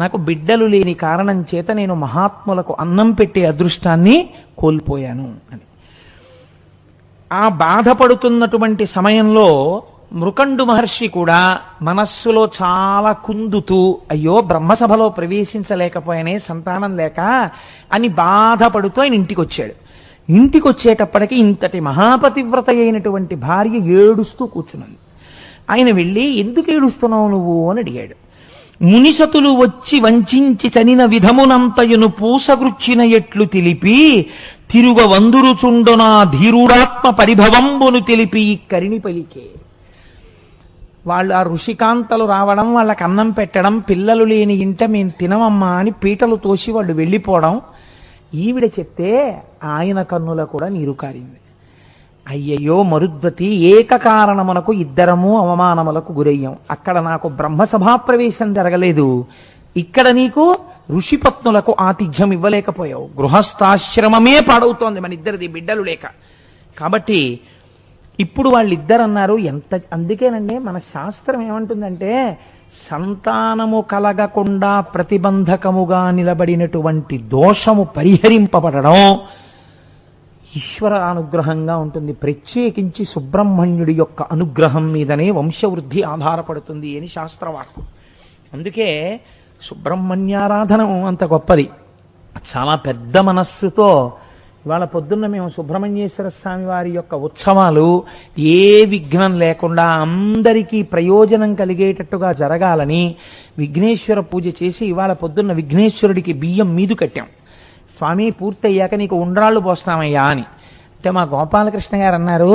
నాకు బిడ్డలు లేని కారణం చేత నేను మహాత్ములకు అన్నం పెట్టే అదృష్టాన్ని కోల్పోయాను అని. ఆ బాధపడుతున్నటువంటి సమయంలో మృకండు మహర్షి కూడా మనస్సులో చాలా కుందుతూ, అయ్యో బ్రహ్మసభలో ప్రవేశించలేకపోయానే సంతానం లేక అని బాధపడుతూ ఆయన ఇంటికి వచ్చాడు. ఇంటికి వచ్చేటప్పటికి ఇంతటి మహాపతివ్రత అయినటువంటి భార్య ఏడుస్తూ కూర్చున్నది. ఆయన వెళ్ళి, ఎందుకు ఏడుస్తున్నావు నువ్వు అని అడిగాడు. మునిసతులు వచ్చి వంచించి చనిన విధమునంతయును పూసగృచ్చిన ఎట్లు తెలిపి తిరుగ వందురుచుండునా ధీరుడాత్మ పరిభవంబును తెలిపి కరిణి పలికే. వాళ్ళు ఆ ఋషికాంతలు రావడం, వాళ్ళకి అన్నం పెట్టడం, పిల్లలు లేని ఇంట మేము తినమమ్మా అని పీటలు తోసి వాళ్ళు వెళ్ళిపోవడం ఈవిడ చెప్తే ఆయన కన్నుల కూడా నీరు కారింది. అయ్యయ్యో మరుద్వతి, ఏకకారణమునకు ఇద్దరము అవమానములకు గురయ్యాం. అక్కడ నాకు బ్రహ్మసభాప్రవేశం జరగలేదు, ఇక్కడ నీకు ఋషిపత్నులకు ఆతిథ్యం ఇవ్వలేకపోయావు. గృహస్థాశ్రమమే పాడవుతోంది మన ఇద్దరిది బిడ్డలు లేక. కాబట్టి ఇప్పుడు వాళ్ళిద్దరు అన్నారు, అందుకేనండి మన శాస్త్రం ఏమంటుందంటే, సంతానము కలగకుండా ప్రతిబంధకముగా నిలబడినటువంటి దోషము పరిహరింపబడడం ఈశ్వర అనుగ్రహంగా ఉంటుంది. ప్రత్యేకించి సుబ్రహ్మణ్యుడి యొక్క అనుగ్రహం మీదనే వంశవృద్ధి ఆధారపడుతుంది అని శాస్త్రవాక్కు. అందుకే సుబ్రహ్మణ్యారాధన అంత గొప్పది. చాలా పెద్ద మనస్సుతో ఇవాళ పొద్దున్న మేము సుబ్రహ్మణ్యేశ్వర స్వామి వారి యొక్క ఉత్సవాలు ఏ విఘ్నం లేకుండా అందరికీ ప్రయోజనం కలిగేటట్టుగా జరగాలని విఘ్నేశ్వర పూజ చేసి ఇవాళ పొద్దున్న విఘ్నేశ్వరుడికి బియ్యం మీదు కట్టాం. స్వామి పూర్తయ్యాక నీకు ఉండ్రాళ్ళు పోస్తామయ్యా అని అంటే మా గోపాలకృష్ణ గారు అన్నారు,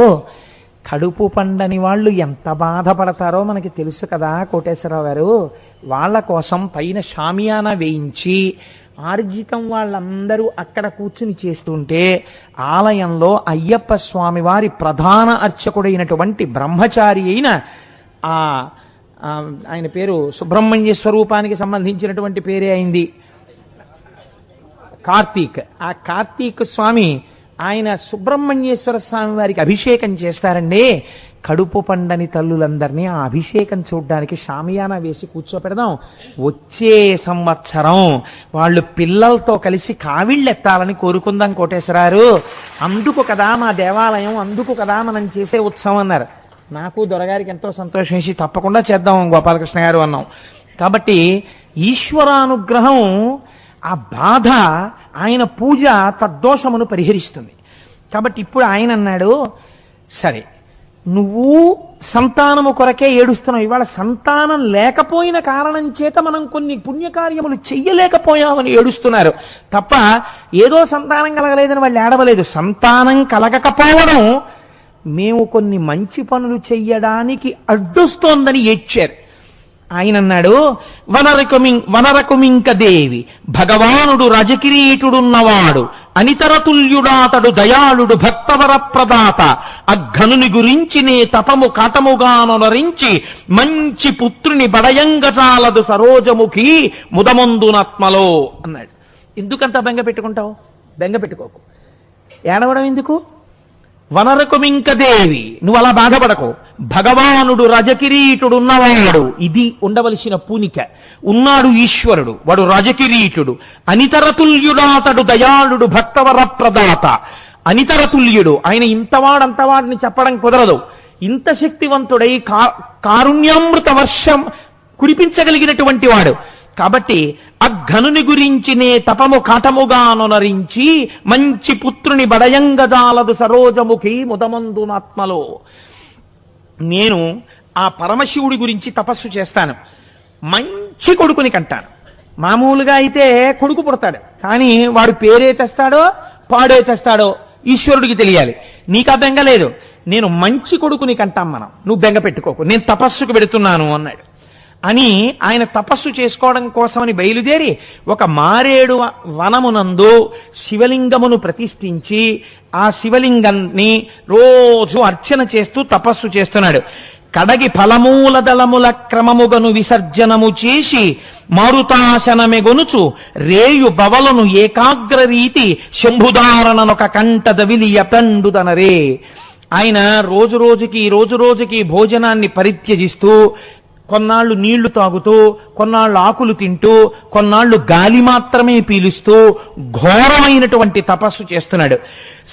కడుపు పండని వాళ్ళు ఎంత బాధపడతారో మనకి తెలుసు కదా కోటేశ్వరరావు గారు, వాళ్ళ కోసం పైన షామియానా వేయించి ఆర్జితం వాళ్ళందరూ అక్కడ కూర్చుని చేస్తుంటే ఆలయంలో అయ్యప్ప స్వామి వారి ప్రధాన అర్చకుడైనటువంటి బ్రహ్మచారి అయిన ఆయన పేరు సుబ్రహ్మణ్య స్వరూపానికి సంబంధించినటువంటి పేరే అయింది కార్తీక్. ఆ కార్తీక్ స్వామి ఆయన సుబ్రహ్మణ్యేశ్వర స్వామి వారికి అభిషేకం చేస్తారండి. కడుపు పండని తల్లులందరినీ ఆ అభిషేకం చూడ్డానికి షామియానా వేసి కూర్చోపెడదాం. వచ్చే సంవత్సరం వాళ్ళు పిల్లలతో కలిసి కావిళ్ళెత్తాలని కోరుకుందాం కోటేశ్వరారు. అందుకు కదా మా దేవాలయం, అందుకు కదా మనం చేసే ఉత్సవం అన్నారు. నాకు దొరగారికి ఎంతో సంతోషం వేసి తప్పకుండా చేద్దాం గోపాలకృష్ణ గారు అన్నాం. కాబట్టి ఈశ్వరానుగ్రహం, ఆ బాధ, ఆయన పూజ తద్దోషమును పరిహరిస్తుంది. కాబట్టి ఇప్పుడు ఆయన అన్నాడు, సరే నువ్వు సంతానము కొరకే ఏడుస్తున్నావు, ఇవాళ సంతానం లేకపోయిన కారణం చేత మనం కొన్ని పుణ్యకార్యములు చెయ్యలేకపోయామని ఏడుస్తున్నారు తప్ప ఏదో సంతానం కలగలేదని వాళ్ళు ఏడవలేదు. సంతానం కలగకపోవడం మేము కొన్ని మంచి పనులు చెయ్యడానికి అడ్డొస్తోందని ఏడ్చారు. ఆయన అన్నాడు, వనరకుమింక దేవి భగవానుడు రజకిరీటుడున్నవాడు అనితరతుల్యుడాతడు దయాళుడు భక్తవర ప్రదాత అఘనుని గురించి నే తపము కాటముగానొనరించి మంచి పుత్రుని బడయంగజాలదు సరోజముఖి ముదమందునాత్మలో అన్నాడు. ఎందుకంత బెంగ పెట్టుకుంటావు? బెంగ పెట్టుకోకు. ఏడవడం ఎందుకు? వనరకుమింక దేవి, నువ్వు అలా బాధపడకు. భగవానుడు రజకిరీటుడున్నవాడు, ఇది ఉండవలసిన పూనిక. ఉన్నాడు ఈశ్వరుడు, వాడు రజకిరీటుడు. అనితరతుల్యుడాతడు దయాళుడు భక్తవర ప్రదాత. అనితరతుల్యుడు, ఆయన ఇంతవాడంతవాడిని చెప్పడం కుదరదు. ఇంత శక్తివంతుడై కారుణ్యామృత వర్షం కురిపించగలిగినటువంటి వాడు. కాబట్టి అఘనుని గురించి నే తపము కాటముగానొనరించి మంచి పుత్రుని బడయంగజాలదు సరోజముఖి ముదమందునాత్మలో. నేను ఆ పరమశివుడి గురించి తపస్సు చేస్తాను, మంచి కొడుకుని కంటాను. మామూలుగా అయితే కొడుకు పుడతాడు, కానీ వాడు పేరే తెస్తాడో పాడే తెస్తాడో ఈశ్వరుడికి తెలియాలి. నీకు ఆ బెంగ లేదు. నేను మంచి కొడుకుని కంటాం మనం, నువ్వు బెంగ పెట్టుకోకు, నేను తపస్సుకు పెడుతున్నాను అన్నాడు. అని ఆయన తపస్సు చేసుకోవడం కోసమని బయలుదేరి ఒక మారేడు వనమునందు శివలింగమును ప్రతిష్ఠించి ఆ శివలింగాన్ని రోజు అర్చన చేస్తూ తపస్సు చేస్తున్నాడు. కడగి ఫలమూల దళముల క్రమముగను విసర్జనము చేసి మారుతాశనమెగొనుచు రేయు బవలను ఏకాగ్ర రీతి శంభుదారణనొక కంటద విలియ తండుదనరే. ఆయన రోజు రోజుకి భోజనాన్ని పరిత్యజిస్తూ కొన్నాళ్లు నీళ్లు తాగుతూ కొన్నాళ్లు ఆకులు తింటూ కొన్నాళ్లు గాలి మాత్రమే పీలుస్తూ ఘోరమైనటువంటి తపస్సు చేస్తున్నాడు.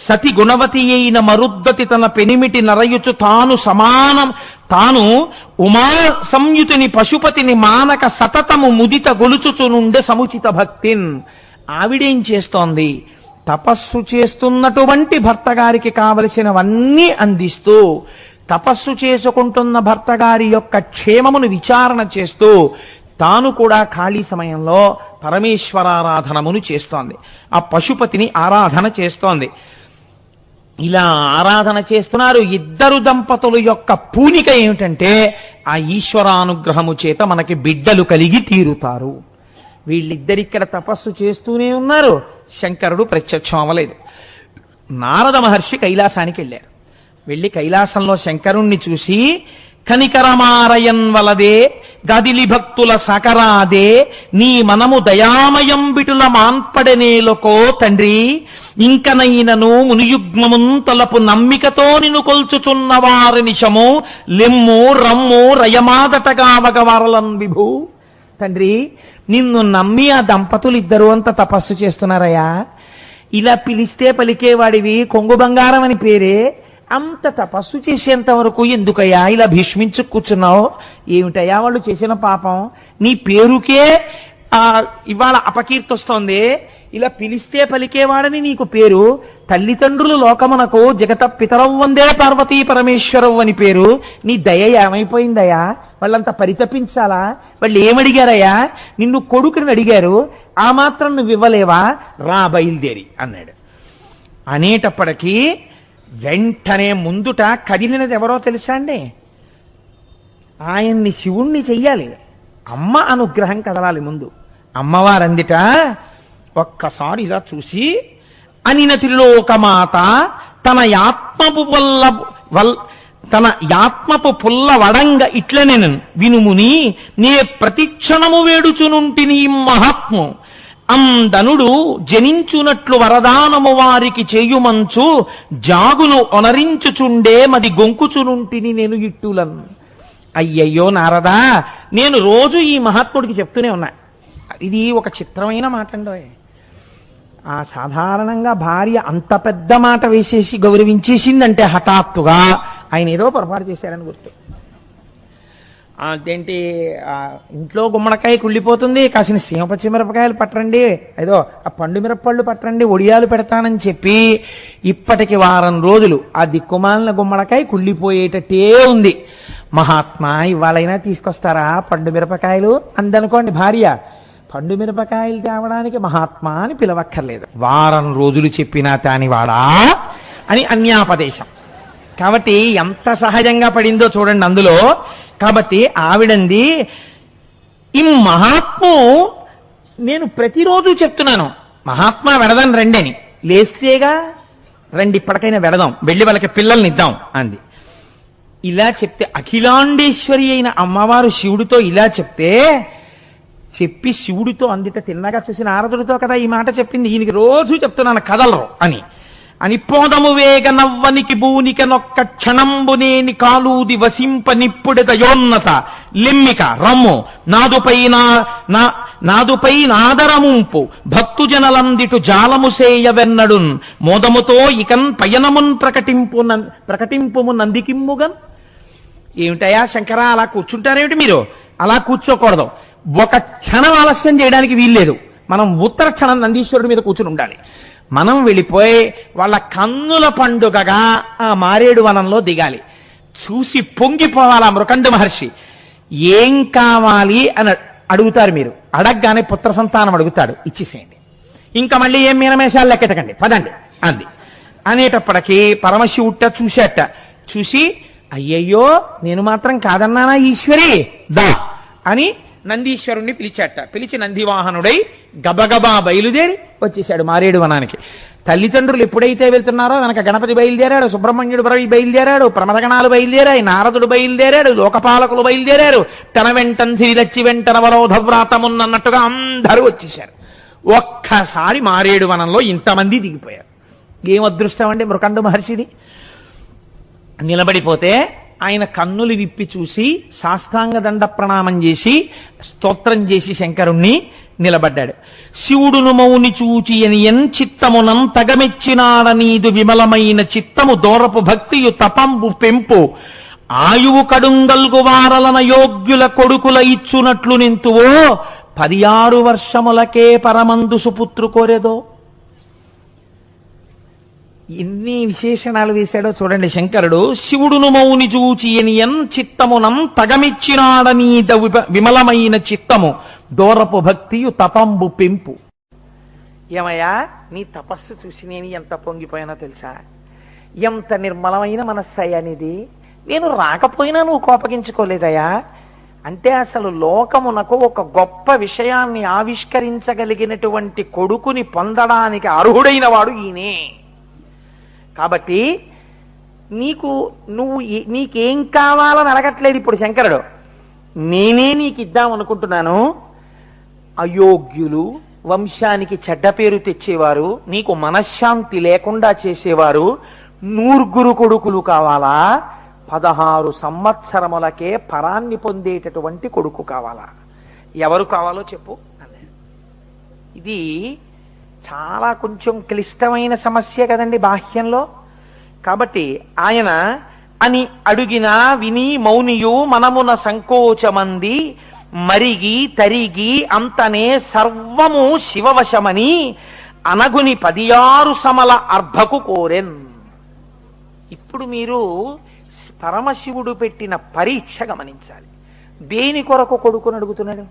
సతి గుణవతి అయిన మరుద్దతి తన పెనిమిటి నరయుచు తాను ఉమా సంయుతిని పశుపతిని మానక సతతము ముదిత గొలుచుచునుండే సముచిత భక్తిన్. ఆవిడేం చేస్తోంది? తపస్సు చేస్తున్నటువంటి భర్త గారికి కావలసినవన్నీ అందిస్తూ తపస్సు చేసుకుంటున్న భర్త గారి యొక్క క్షేమమును విచారణ చేస్తూ తాను కూడా ఖాళీ సమయంలో పరమేశ్వరారాధనమును చేస్తోంది. ఆ పశుపతిని ఆరాధన చేస్తోంది. ఇలా ఆరాధన చేస్తున్నారు. ఇద్దరు దంపతుల యొక్క పూనిక ఏమిటంటే ఆ ఈశ్వరానుగ్రహము చేత మనకి బిడ్డలు కలిగి తీరుతారు. వీళ్ళిద్దరిక్కడ తపస్సు చేస్తూనే ఉన్నారు. శంకరుడు ప్రత్యక్షం అవ్వలేదు. నారద మహర్షి కైలాసానికి వెళ్ళారు. వెళ్ళి కైలాసంలో శంకరుణ్ణి చూసి కనికరమారయన్ వలదే గదిలి భక్తుల సకరాదే నీ మనము దయామయం బిటుల మాన్పడనేలకో తండ్రి ఇంకనైనను మునియుగ్మమున్ తలపు నమ్మికతో నిన్ను కొల్చుచున్న వారి నిశము లెమ్ము రమ్ము రయమాదటగావగవారలన్ విభూ. తండ్రి, నిన్ను నమ్మి ఆ దంపతులు ఇద్దరు అంత తపస్సు చేస్తున్నారయ్యా. ఇలా పిలిస్తే పలికేవాడివి, కొంగు బంగారం అని పేరే. అంత తపస్సు చేసేంత వరకు ఎందుకయ్యా ఇలా భీష్మించు కూర్చున్నావు? ఏమిటయ్యా వాళ్ళు చేసిన పాపం? నీ పేరుకే ఇవాళ అపకీర్తి వస్తోంది. ఇలా పిలిస్తే పలికేవాడని నీకు పేరు. తల్లిదండ్రులు లోకమునకు జగత పితరవ్ వందే పార్వతీ పరమేశ్వరవ్ అని పేరు. నీ దయ ఏమైపోయిందయ్యా? వాళ్ళంతా పరితపించాలా? వాళ్ళు ఏమడిగారయ్యా? నిన్ను కొడుకుని అడిగారు, ఆ మాత్రం నువ్వు ఇవ్వలేవా? రా బయలుదేరి అన్నాడు. అనేటప్పటికీ వెంటనే ముందుట కదిలినది ఎవరో తెలుసా అండి? ఆయన్ని శివుణ్ణి చెయ్యాలి. అమ్మ అనుగ్రహం కదలాలి ముందు. అమ్మవారందిట ఒక్కసారి ఇలా చూసి అనిన త్రిలోకమాత తన యాత్మపు పుల్ల వడంగ ఇట్లనెను వినుముని నే ప్రతిక్షణము వేడుచునుంటిని మహాత్ము అందనుడు జనించునట్లు వరదానము వారికి చేయుమంచు జాగులు ఒనరించుచుండే మది గొంకుచునుంటిని నేను ఇట్టులను. అయ్యయ్యో నారదా, నేను రోజు ఈ మహాత్ముడికి చెప్తూనే ఉన్నా. ఇది ఒక చిత్రమైన మాట అండి. ఆ సాధారణంగా భార్య అంత పెద్ద మాట వేసేసి గౌరవించేసిందంటే హఠాత్తుగా ఆయన ఏదో పొరపాటు చేశారని గుర్తు. అదేంటి, ఇంట్లో గుమ్మడికాయ కుళ్ళిపోతుంది, కాసిన సీమ పచ్చిమిరపకాయలు పట్టరండి, ఏదో ఆ పండు మిరపళ్ళు పట్టరండి, ఒడియాలు పెడతానని చెప్పి ఇప్పటికి వారం రోజులు ఆ దిక్కుమాలిన గుమ్మడికాయ కుళ్ళిపోయేటట్టే ఉంది. మహాత్మా ఇవాళైనా తీసుకొస్తారా పండు మిరపకాయలు అందనుకోండి భార్య. పండు మిరపకాయలు తేవడానికి మహాత్మా అని పిలవక్కర్లేదు. వారం రోజులు చెప్పినా తానివాడా అని అన్యాపదేశం. కాబట్టి ఎంత సహజంగా పడిందో చూడండి అందులో. కాబట్టి ఆవిడంది, ఈ మహాత్ము నేను ప్రతిరోజు చెప్తున్నాను మహాత్మా వెడదాం రండి అని. లేస్తేగా రండి ఇప్పటికైనా వెడదాం, వెళ్ళి వాళ్ళకి పిల్లల్ని ఇద్దాం అంది. ఇలా చెప్తే అఖిలాండేశ్వరి అయిన అమ్మవారు శివుడితో ఇలా చెప్పి శివుడితో అందిట తిన్నగా చూసి నారదుడితో కదా ఈ మాట చెప్పింది. ఈయనకి రోజు చెప్తున్నాను కదలరు అని. అనిపోదము వేగ నవ్వనికి భూనిక నొక్క క్షణంబునేని కాలూది వసింప నిప్పుడి దయోన్నత లిమ్మిక రమ్ము నాదుపై నాదరముంపు భక్తుజనలందిటు జాలము సేయవెన్నడున్ మోదముతో ఇకన్ పయనమున్ ప్రకటింపుము నందికిమ్ముగన్. ఏమిటయా శంకరా అలా కూర్చుంటారేమిటి మీరు? అలా కూర్చోకూడదు. ఒక క్షణం ఆలస్యం చేయడానికి వీల్లేదు. మనం ఉత్తర క్షణం నందీశ్వరుడి మీద కూర్చుని ఉండాలి. మనం వెళ్ళిపోయి వాళ్ళ కన్నుల పండుగగా ఆ మారేడు వనంలో దిగాలి. చూసి పొంగిపోవాలి. మృకండు మహర్షి ఏం కావాలి అని అడుగుతారు. మీరు అడగగానే పుత్ర సంతానం అడుగుతాడు, ఇచ్చేసేయండి. ఇంకా మళ్ళీ ఏం మీనమేషాలు లెక్కెట్టకండి, పదండి అంది. అనేటప్పటికీ పరమశివుట్ట చూసేట. చూసి అయ్యయ్యో నేను మాత్రం కాదన్నానా ఈశ్వరి, దా అని నందీశ్వరుణ్ణి పిలిచాట. పిలిచి నందివాహనుడై గబగబా బయలుదేరి వచ్చేశాడు మారేడు వనానికి. తల్లిదండ్రులు ఎప్పుడైతే వెళ్తున్నారో వెనక గణపతి బయలుదేరాడు, సుబ్రహ్మణ్యుడు బయలుదేరాడు, ప్రమదగణాలు బయలుదేరాయి, నారదుడు బయలుదేరాడు, లోకపాలకులు బయలుదేరారు. తన వెంటన్ సిరిలచ్చి వెంటన వరోధ వ్రాతమున్నట్టుగా అందరూ వచ్చేశారు. ఒక్కసారి మారేడు వనంలో ఇంతమంది దిగిపోయారు. ఏం అదృష్టం అండి మృకండు మహర్షిని. నిలబడిపోతే ఆయన కన్నులు విప్పి చూసి సాష్టాంగ దండ ప్రణామం చేసి స్తోత్రం చేసి శంకరుణ్ణి నిలబడ్డాడు. శివుడును మౌని చూచి ఎన్ చిత్తమునం తగమెచ్చినాడనీదు విమలమైన చిత్తము దూరపు భక్తియు తపంబు పెంపు ఆయువు కడుంగల్గు వారలన యోగ్యుల కొడుకుల ఇచ్చునట్లు నింతువో 16 వర్షములకే పరమందు సుపుత్రు కోరేదో. ఎన్ని విశేషణాలు వేశాడో చూడండి శంకరుడు. శివుడును మౌని చూచి ఎన్ చిత్తమునం తగమిచ్చినాడనీద విమలమైన చిత్తము దూరపు భక్తియు తపంబు పెంపు. ఏమయ్యా నీ తపస్సు చూసి నేను ఎంత పొంగిపోయానో తెలుసా? ఎంత నిర్మలమైన మనస్సయ్యా నీది. నేను రాకపోయినా నువ్వు కోపగించుకోలేదయ్యా. అంటే అసలు లోకమునకు ఒక గొప్ప విషయాన్ని ఆవిష్కరించగలిగినటువంటి కొడుకుని పొందడానికి అర్హుడైన వాడు ఈయనే. కాబట్టి నీకేం కావాలని అడగట్లేదు ఇప్పుడు శంకరుడు. నేనే నీకు ఇద్దామనుకుంటున్నాను. అయోగ్యులు, వంశానికి చెడ్డ పేరు తెచ్చేవారు, నీకు మనశ్శాంతి లేకుండా చేసేవారు 100 కొడుకులు కావాలా? 16 సంవత్సరములకే పరాన్ని పొందేటటువంటి కొడుకు కావాలా? ఎవరు కావాలో చెప్పు అన్నాడు. ఇది చాలా కొంచెం క్లిష్టమైన సమస్య కదండి బాహ్యంలో. కాబట్టి ఆయన అని అడుగినా విని మౌనియు మనమున సంకోచమంది మరిగి తరిగి అంతనే సర్వము శివవశమని అనగుని 16 సమల అర్భకు కోరెన్. ఇప్పుడు మీరు పరమశివుడు పెట్టిన పరీక్ష గమనించాలి. దేని కొరకు కొడుకుని అడుగుతున్నాడు?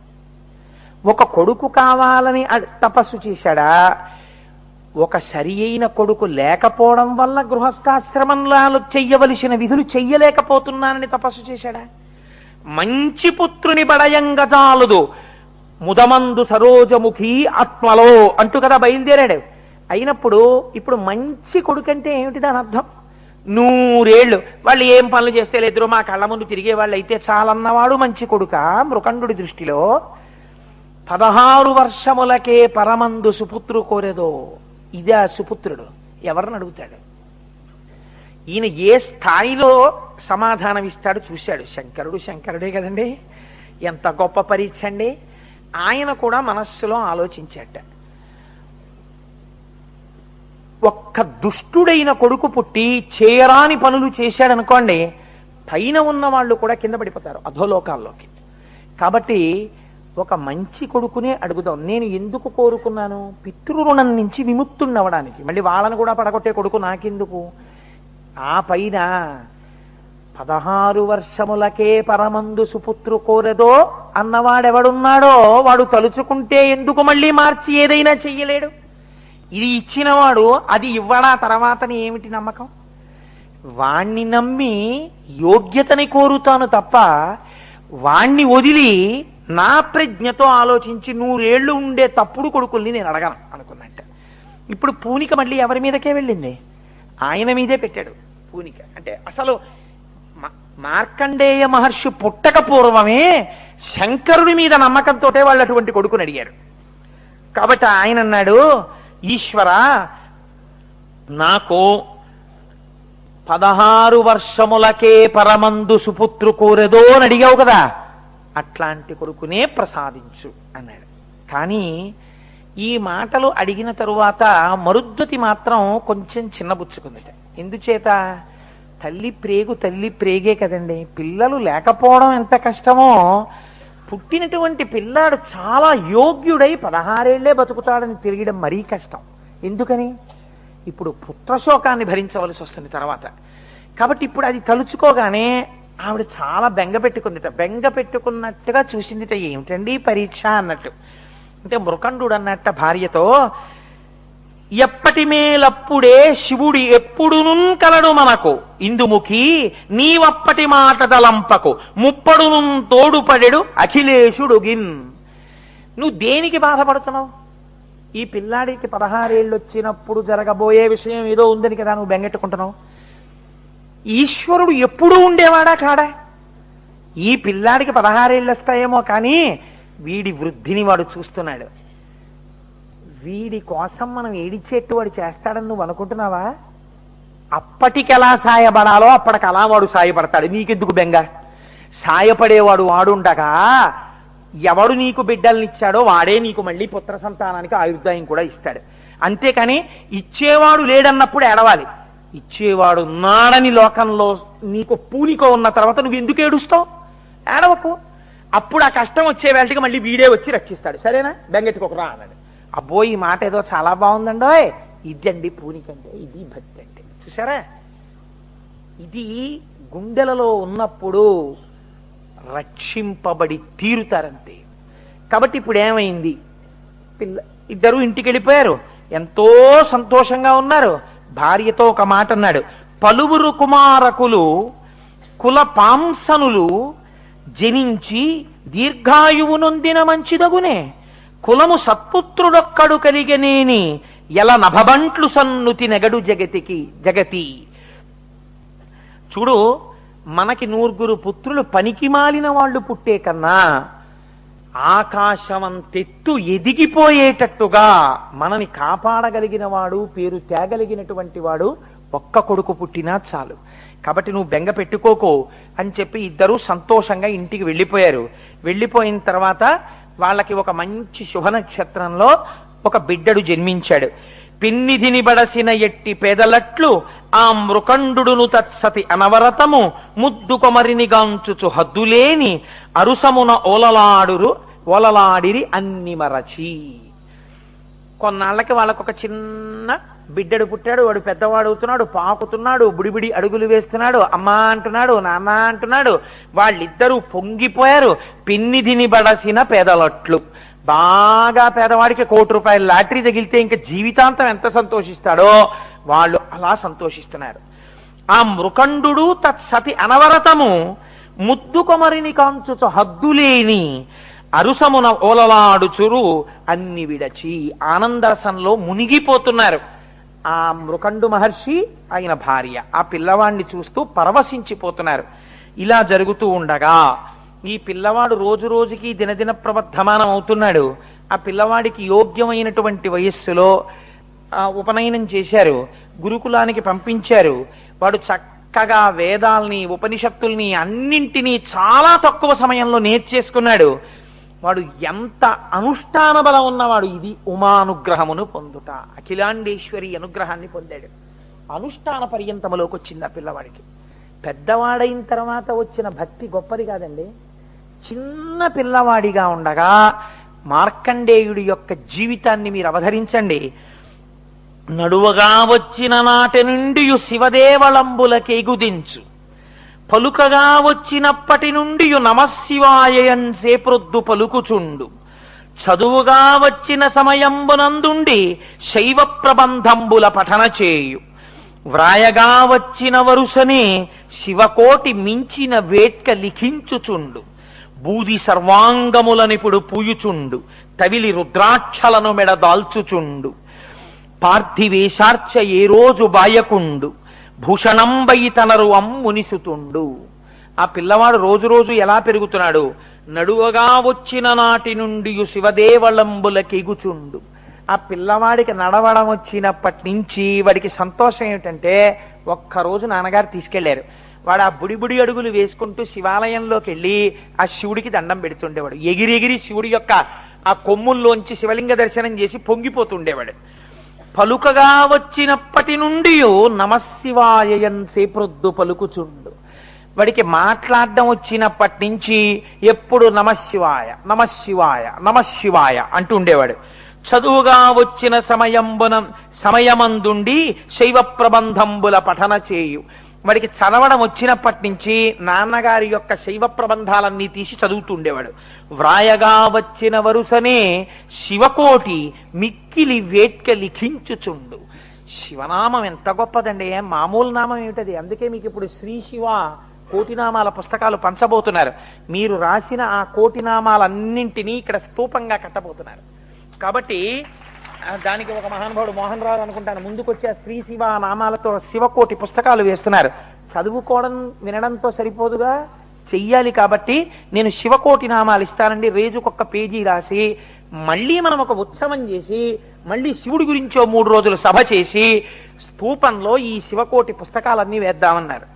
ఒక కొడుకు కావాలని తపస్సు చేశాడా? ఒక సరి అయిన కొడుకు లేకపోవడం వల్ల గృహస్థాశ్రమంలో చెయ్యవలసిన విధులు చెయ్యలేకపోతున్నానని తపస్సు చేశాడా? మంచి పుత్రుని బడయంగజాలుదు ముదమందు సరోజముఖి ఆత్మలో అంటూ కదా బయలుదేరాడు. అయినప్పుడు ఇప్పుడు మంచి కొడుకంటే ఏమిటి దాని అర్థం? 100 ఏళ్ళు వాళ్ళు ఏం పనులు చేస్తే లేదురో మా కళ్ళ ముందు తిరిగే వాళ్ళు అయితే చాలన్నవాడు మంచి కొడుక మృకండుడి దృష్టిలో? 16 వర్షములకే పరమందు సుపుత్రు కోరేదో. ఇదే సుపుత్రుడు. ఎవరిని అడుగుతాడు? ఈయన ఏ స్థాయిలో సమాధానం ఇస్తాడు చూశాడు. శంకరుడే కదండి. ఎంత గొప్ప పరీక్ష అండి. ఆయన కూడా మనస్సులో ఆలోచించాట. ఒక్క దుష్టుడైన కొడుకు పుట్టి చేయరాని పనులు చేశాడనుకోండి, పైన ఉన్న వాళ్ళు కూడా కింద పడిపోతారు అధోలోకాల్లోకి. కాబట్టి ఒక మంచి కొడుకునే అడుగుదాం. నేను ఎందుకు కోరుకున్నాను? పితృరుణం నుంచి విముక్తున్నవడానికి. మళ్ళీ వాళ్ళను కూడా పడగొట్టే కొడుకు నాకెందుకు? ఆ పైన 16 వర్షములకే పరమందు సుపుత్రు కోరదో అన్నవాడెవడున్నాడో వాడు తలుచుకుంటే ఎందుకు మళ్ళీ మార్చి ఏదైనా చెయ్యలేడు? ఇది ఇచ్చినవాడు అది ఇవ్వడా తర్వాతని ఏమిటి నమ్మకం? వాణ్ణి నమ్మి యోగ్యతని కోరుతాను తప్ప వాణ్ణి వదిలి నా ప్రజ్ఞతో ఆలోచించి 100 ఏళ్ళు ఉండే తప్పుడు కొడుకుల్ని నేను అడగను అనుకున్నట్ట. ఇప్పుడు పూనిక మళ్ళీ ఎవరి మీదకే వెళ్ళింది? ఆయన మీదే పెట్టాడు పూనిక. అంటే అసలు మార్కండేయ మహర్షి పుట్టక పూర్వమే శంకరుడి మీద నమ్మకంతో వాళ్ళు అటువంటి కొడుకుని అడిగారు. కాబట్టి ఆయన అన్నాడు, ఈశ్వర నాకు 16 వర్షములకే పరమందు సుపుత్రు కోరెదో అని అడిగావు కదా, అట్లాంటి కొడుకునే ప్రసాదించు అన్నాడు. కానీ ఈ మాటలు అడిగిన తరువాత మరుద్వతి మాత్రం కొంచెం చిన్నబుచ్చుకుందట. ఎందుచేత? తల్లి ప్రేగే కదండి. పిల్లలు లేకపోవడం ఎంత కష్టమో, పుట్టినటువంటి పిల్లాడు చాలా యోగ్యుడై 16 ఏళ్లే బతుకుతాడని తెలియడం మరీ కష్టం. ఎందుకని? ఇప్పుడు పుత్రశోకాన్ని భరించవలసి వస్తుంది తర్వాత. కాబట్టి ఇప్పుడు అది తలుచుకోగానే ఆవిడ చాలా బెంగ పెట్టుకుందిట. బెంగ పెట్టుకున్నట్టుగా చూసిందిట. ఏమిటండి పరీక్ష అన్నట్టు. అంటే మృకండు అన్నట్ట భార్యతో, ఎప్పటి మేలప్పుడే శివుడి ఎప్పుడును కలడు మనకు ఇందుముఖి నీవప్పటి మాట తలంపకు ముప్పడును తోడుపడెడు అఖిలేశుడుగిన్. నువ్వు దేనికి బాధపడుతున్నావు? ఈ పిల్లాడికి 16 ఏళ్ళు వచ్చినప్పుడు జరగబోయే విషయం ఏదో ఉందని కదా నువ్వు బెంగెట్టుకుంటున్నావు. ఈశ్వరుడు ఎప్పుడూ ఉండేవాడా కాడా? ఈ పిల్లాడికి 16 ఏళ్ళు వస్తాయేమో కానీ వీడి వృద్ధిని వాడు చూస్తున్నాడు. వీడి కోసం మనం ఏడిచేట్టు వాడు చేస్తాడని నువ్వు అనుకుంటున్నావా? అప్పటికి ఎలా సాయపడాలో అప్పటికి అలా వాడు సాయపడతాడు. నీకెందుకు బెంగ? సాయపడేవాడు వాడుండగా ఎవడు నీకు బిడ్డల్నిచ్చాడో వాడే నీకు మళ్ళీ పుత్ర సంతానానికి ఆయుర్దాయం కూడా ఇస్తాడు. అంతేకాని ఇచ్చేవాడు లేడన్నప్పుడు ఏడవాలి. ఇచ్చేవాడు ఉన్నాడని లోకంలో నీకు పూనిక ఉన్న తర్వాత నువ్వు ఎందుకు ఏడుస్తావు? ఏడవకు. అప్పుడు ఆ కష్టం వచ్చే వేళకి మళ్ళీ వీడే వచ్చి రక్షిస్తాడు. సరేనా? బెంగెట్టుకోకరా అన్నాడు. అబ్బో ఈ మాట ఏదో చాలా బాగుందండో. ఇదండి పూనికంటే, ఇది భక్తి అంటే. చూసారా? ఇది గుండెలలో ఉన్నప్పుడు రక్షింపబడి తీరుతారంతే. కాబట్టి ఇప్పుడు ఏమైంది? ఇద్దరు ఇంటికి వెళ్ళిపోయారు, ఎంతో సంతోషంగా ఉన్నారు. భార్యతో ఒక మాట అన్నాడు, పలువురు కుమారకులు కుల పాంసనులు జనించి దీర్ఘాయువు నొందిన మంచిదగునే, కులము సత్పుత్రుడొక్కడు కలిగనేని ఎల నభబంట్లు సన్నుతి నెగడు జగతి. చూడు, మనకి 9 పుత్రులు పనికి మాలిన వాళ్ళు పుట్టే కన్నా ఆకాశమంతెత్తు ఎదిగిపోయేటట్టుగా మనని కాపాడగలిగిన వాడు, పేరు తేగలిగినటువంటి వాడు ఒక్క కొడుకు పుట్టినా చాలు. కాబట్టి నువ్వు బెంగ పెట్టుకోకు అని చెప్పి ఇద్దరు సంతోషంగా ఇంటికి వెళ్ళిపోయారు. వెళ్ళిపోయిన తర్వాత వాళ్ళకి ఒక మంచి శుభ నక్షత్రంలో ఒక బిడ్డడు జన్మించాడు. పిన్నిధిని బడసిన ఎట్టి పేదలట్లు ఆ మృకండును తత్సతి అనవరతము ముద్దు కొమరిని గాంచుచు హద్దులేని అరుసమున ఓలలాడిరి అన్ని మరచి. కొన్నాళ్ళకి వాళ్ళకొక చిన్న బిడ్డడు పుట్టాడు. వాడు పెద్దవాడు అవుతున్నాడు, పాకుతున్నాడు, బుడిబిడి అడుగులు వేస్తున్నాడు, అమ్మా అంటున్నాడు, నాన్న అంటున్నాడు. వాళ్ళిద్దరూ పొంగిపోయారు. పిన్నిధిని బడసిన పేదలట్లు. బాగా పేదవాడికి 1 కోటి రూపాయల లాటరీ తగిలితే ఇంకా జీవితాంతం ఎంత సంతోషిస్తాడో వాళ్ళు అలా సంతోషిస్తున్నారు. ఆ మృకండు తత్సతి అనవరతము ముద్దు కొమరిని కాంచుచు హద్దులేని అరుసమున ఓలలాడుచురు అన్ని విడచి ఆనందరసంలో మునిగిపోతున్నారు. ఆ మృకండు మహర్షి ఆయన భార్య ఆ పిల్లవాడిని చూస్తూ పరవశించిపోతున్నారు. ఇలా జరుగుతూ ఉండగా ఈ పిల్లవాడు రోజు రోజుకి దినదిన ప్రవర్ధమానం అవుతున్నాడు. ఆ పిల్లవాడికి యోగ్యమైనటువంటి వయస్సులో ఉపనయనం చేశారు, గురుకులానికి పంపించారు. వాడు చక్కగా వేదాల్ని, ఉపనిషత్తుల్ని అన్నింటినీ చాలా తక్కువ సమయంలో నేర్చేసుకున్నాడు. వాడు ఎంత అనుష్ఠాన బలం ఉన్నవాడు. ఇది ఉమానుగ్రహమును పొందుట, అఖిలాండేశ్వరి అనుగ్రహాన్ని పొందాడు. అనుష్ఠాన పర్యంతములోకి వచ్చింది ఆ పిల్లవాడికి. పెద్దవాడైన తర్వాత వచ్చిన భక్తి గొప్పది కాదండి. చిన్న పిల్లవాడిగా ఉండగా మార్కండేయుడి యొక్క జీవితాన్ని మీరు అవధరించండి. నడువగా వచ్చిన నాటి నుండి శివదేవళంబులకెగుదించు, పలుకగా వచ్చినప్పటి నుండి నమశివాయన్సే ప్రొద్దు పలుకుచుండు, చదువుగా వచ్చిన సమయంబునందుండి శైవ ప్రబంధంబుల పఠన చేయు, వ్రాయగా వచ్చిన వరుసనే శివకోటి మించిన వేట్క లిఖించుచుండు, బూది సర్వాంగములనిపుడు పూయుచుండు, తవిలి రుద్రాక్షలను మెడదాల్చుచుండు, పార్థివేశార్చ ఏ రోజు బాయకుండు, భూషణంబై తనరు అమ్మునిసుతుండు. ఆ పిల్లవాడు రోజు రోజు ఎలా పెరుగుతున్నాడు? నడువగా వచ్చిన నాటి నుండి శివదేవళంబులకెగుచుండు. ఆ పిల్లవాడికి నడవడం వచ్చినప్పటి నుంచి వాడికి సంతోషం ఏమిటంటే, ఒక్కరోజు నాన్నగారు తీసుకెళ్లారు. వాడు ఆ బుడి అడుగులు వేసుకుంటూ శివాలయంలోకి వెళ్ళి ఆ శివుడికి దండం పెడుతుండేవాడు. ఎగిరి శివుడి యొక్క ఆ కొమ్ముల్లోంచి శివలింగ దర్శనం చేసి పొంగిపోతుండేవాడు. పలుకగా వచ్చినప్పటి నుండి నమశివాయన్సే ప్రొద్దు పలుకుచుండు. వాడికి మాట్లాడడం వచ్చినప్పటి నుంచి ఎప్పుడు నమశివాయ నమశివాయ నమశివాయ అంటూ ఉండేవాడు. చదువుగా వచ్చిన సమయమందుండి శైవ ప్రబంధంబుల పఠన చేయు, వాడికి చదవడం వచ్చినప్పటి నుంచి నాన్నగారి యొక్క శైవ ప్రబంధాలన్నీ తీసి చదువుతుండేవాడు. వ్రాయగా వచ్చిన వరుసనే శివకోటి మిక్కిలి వేట్క లిఖించుచుండు. శివనామం ఎంత గొప్పదండి, మామూలు నామం ఏమిటది. అందుకే మీకు ఇప్పుడు శ్రీ శివ కోటినామాల పుస్తకాలు పంచబోతున్నారు. మీరు రాసిన ఆ కోటినామాలన్నింటినీ ఇక్కడ స్తూపంగా కట్టబోతున్నారు. కాబట్టి దానికి ఒక మహానుభావుడు మోహన్ రావు అనుకుంటాను ముందుకొచ్చే శ్రీ శివ నామాలతో శివకోటి పుస్తకాలు వేస్తున్నారు. చదువుకోవడం వినడంతో సరిపోదుగా, చెయ్యాలి. కాబట్టి నేను శివకోటి నామాలు ఇస్తానండి, రోజుకొక్క పేజీ రాసి మళ్ళీ మనం ఒక ఉత్సవం చేసి మళ్ళీ శివుడి గురించో 3 రోజులు సభ చేసి స్తూపంలో ఈ శివకోటి పుస్తకాలన్నీ వేద్దామన్నారు.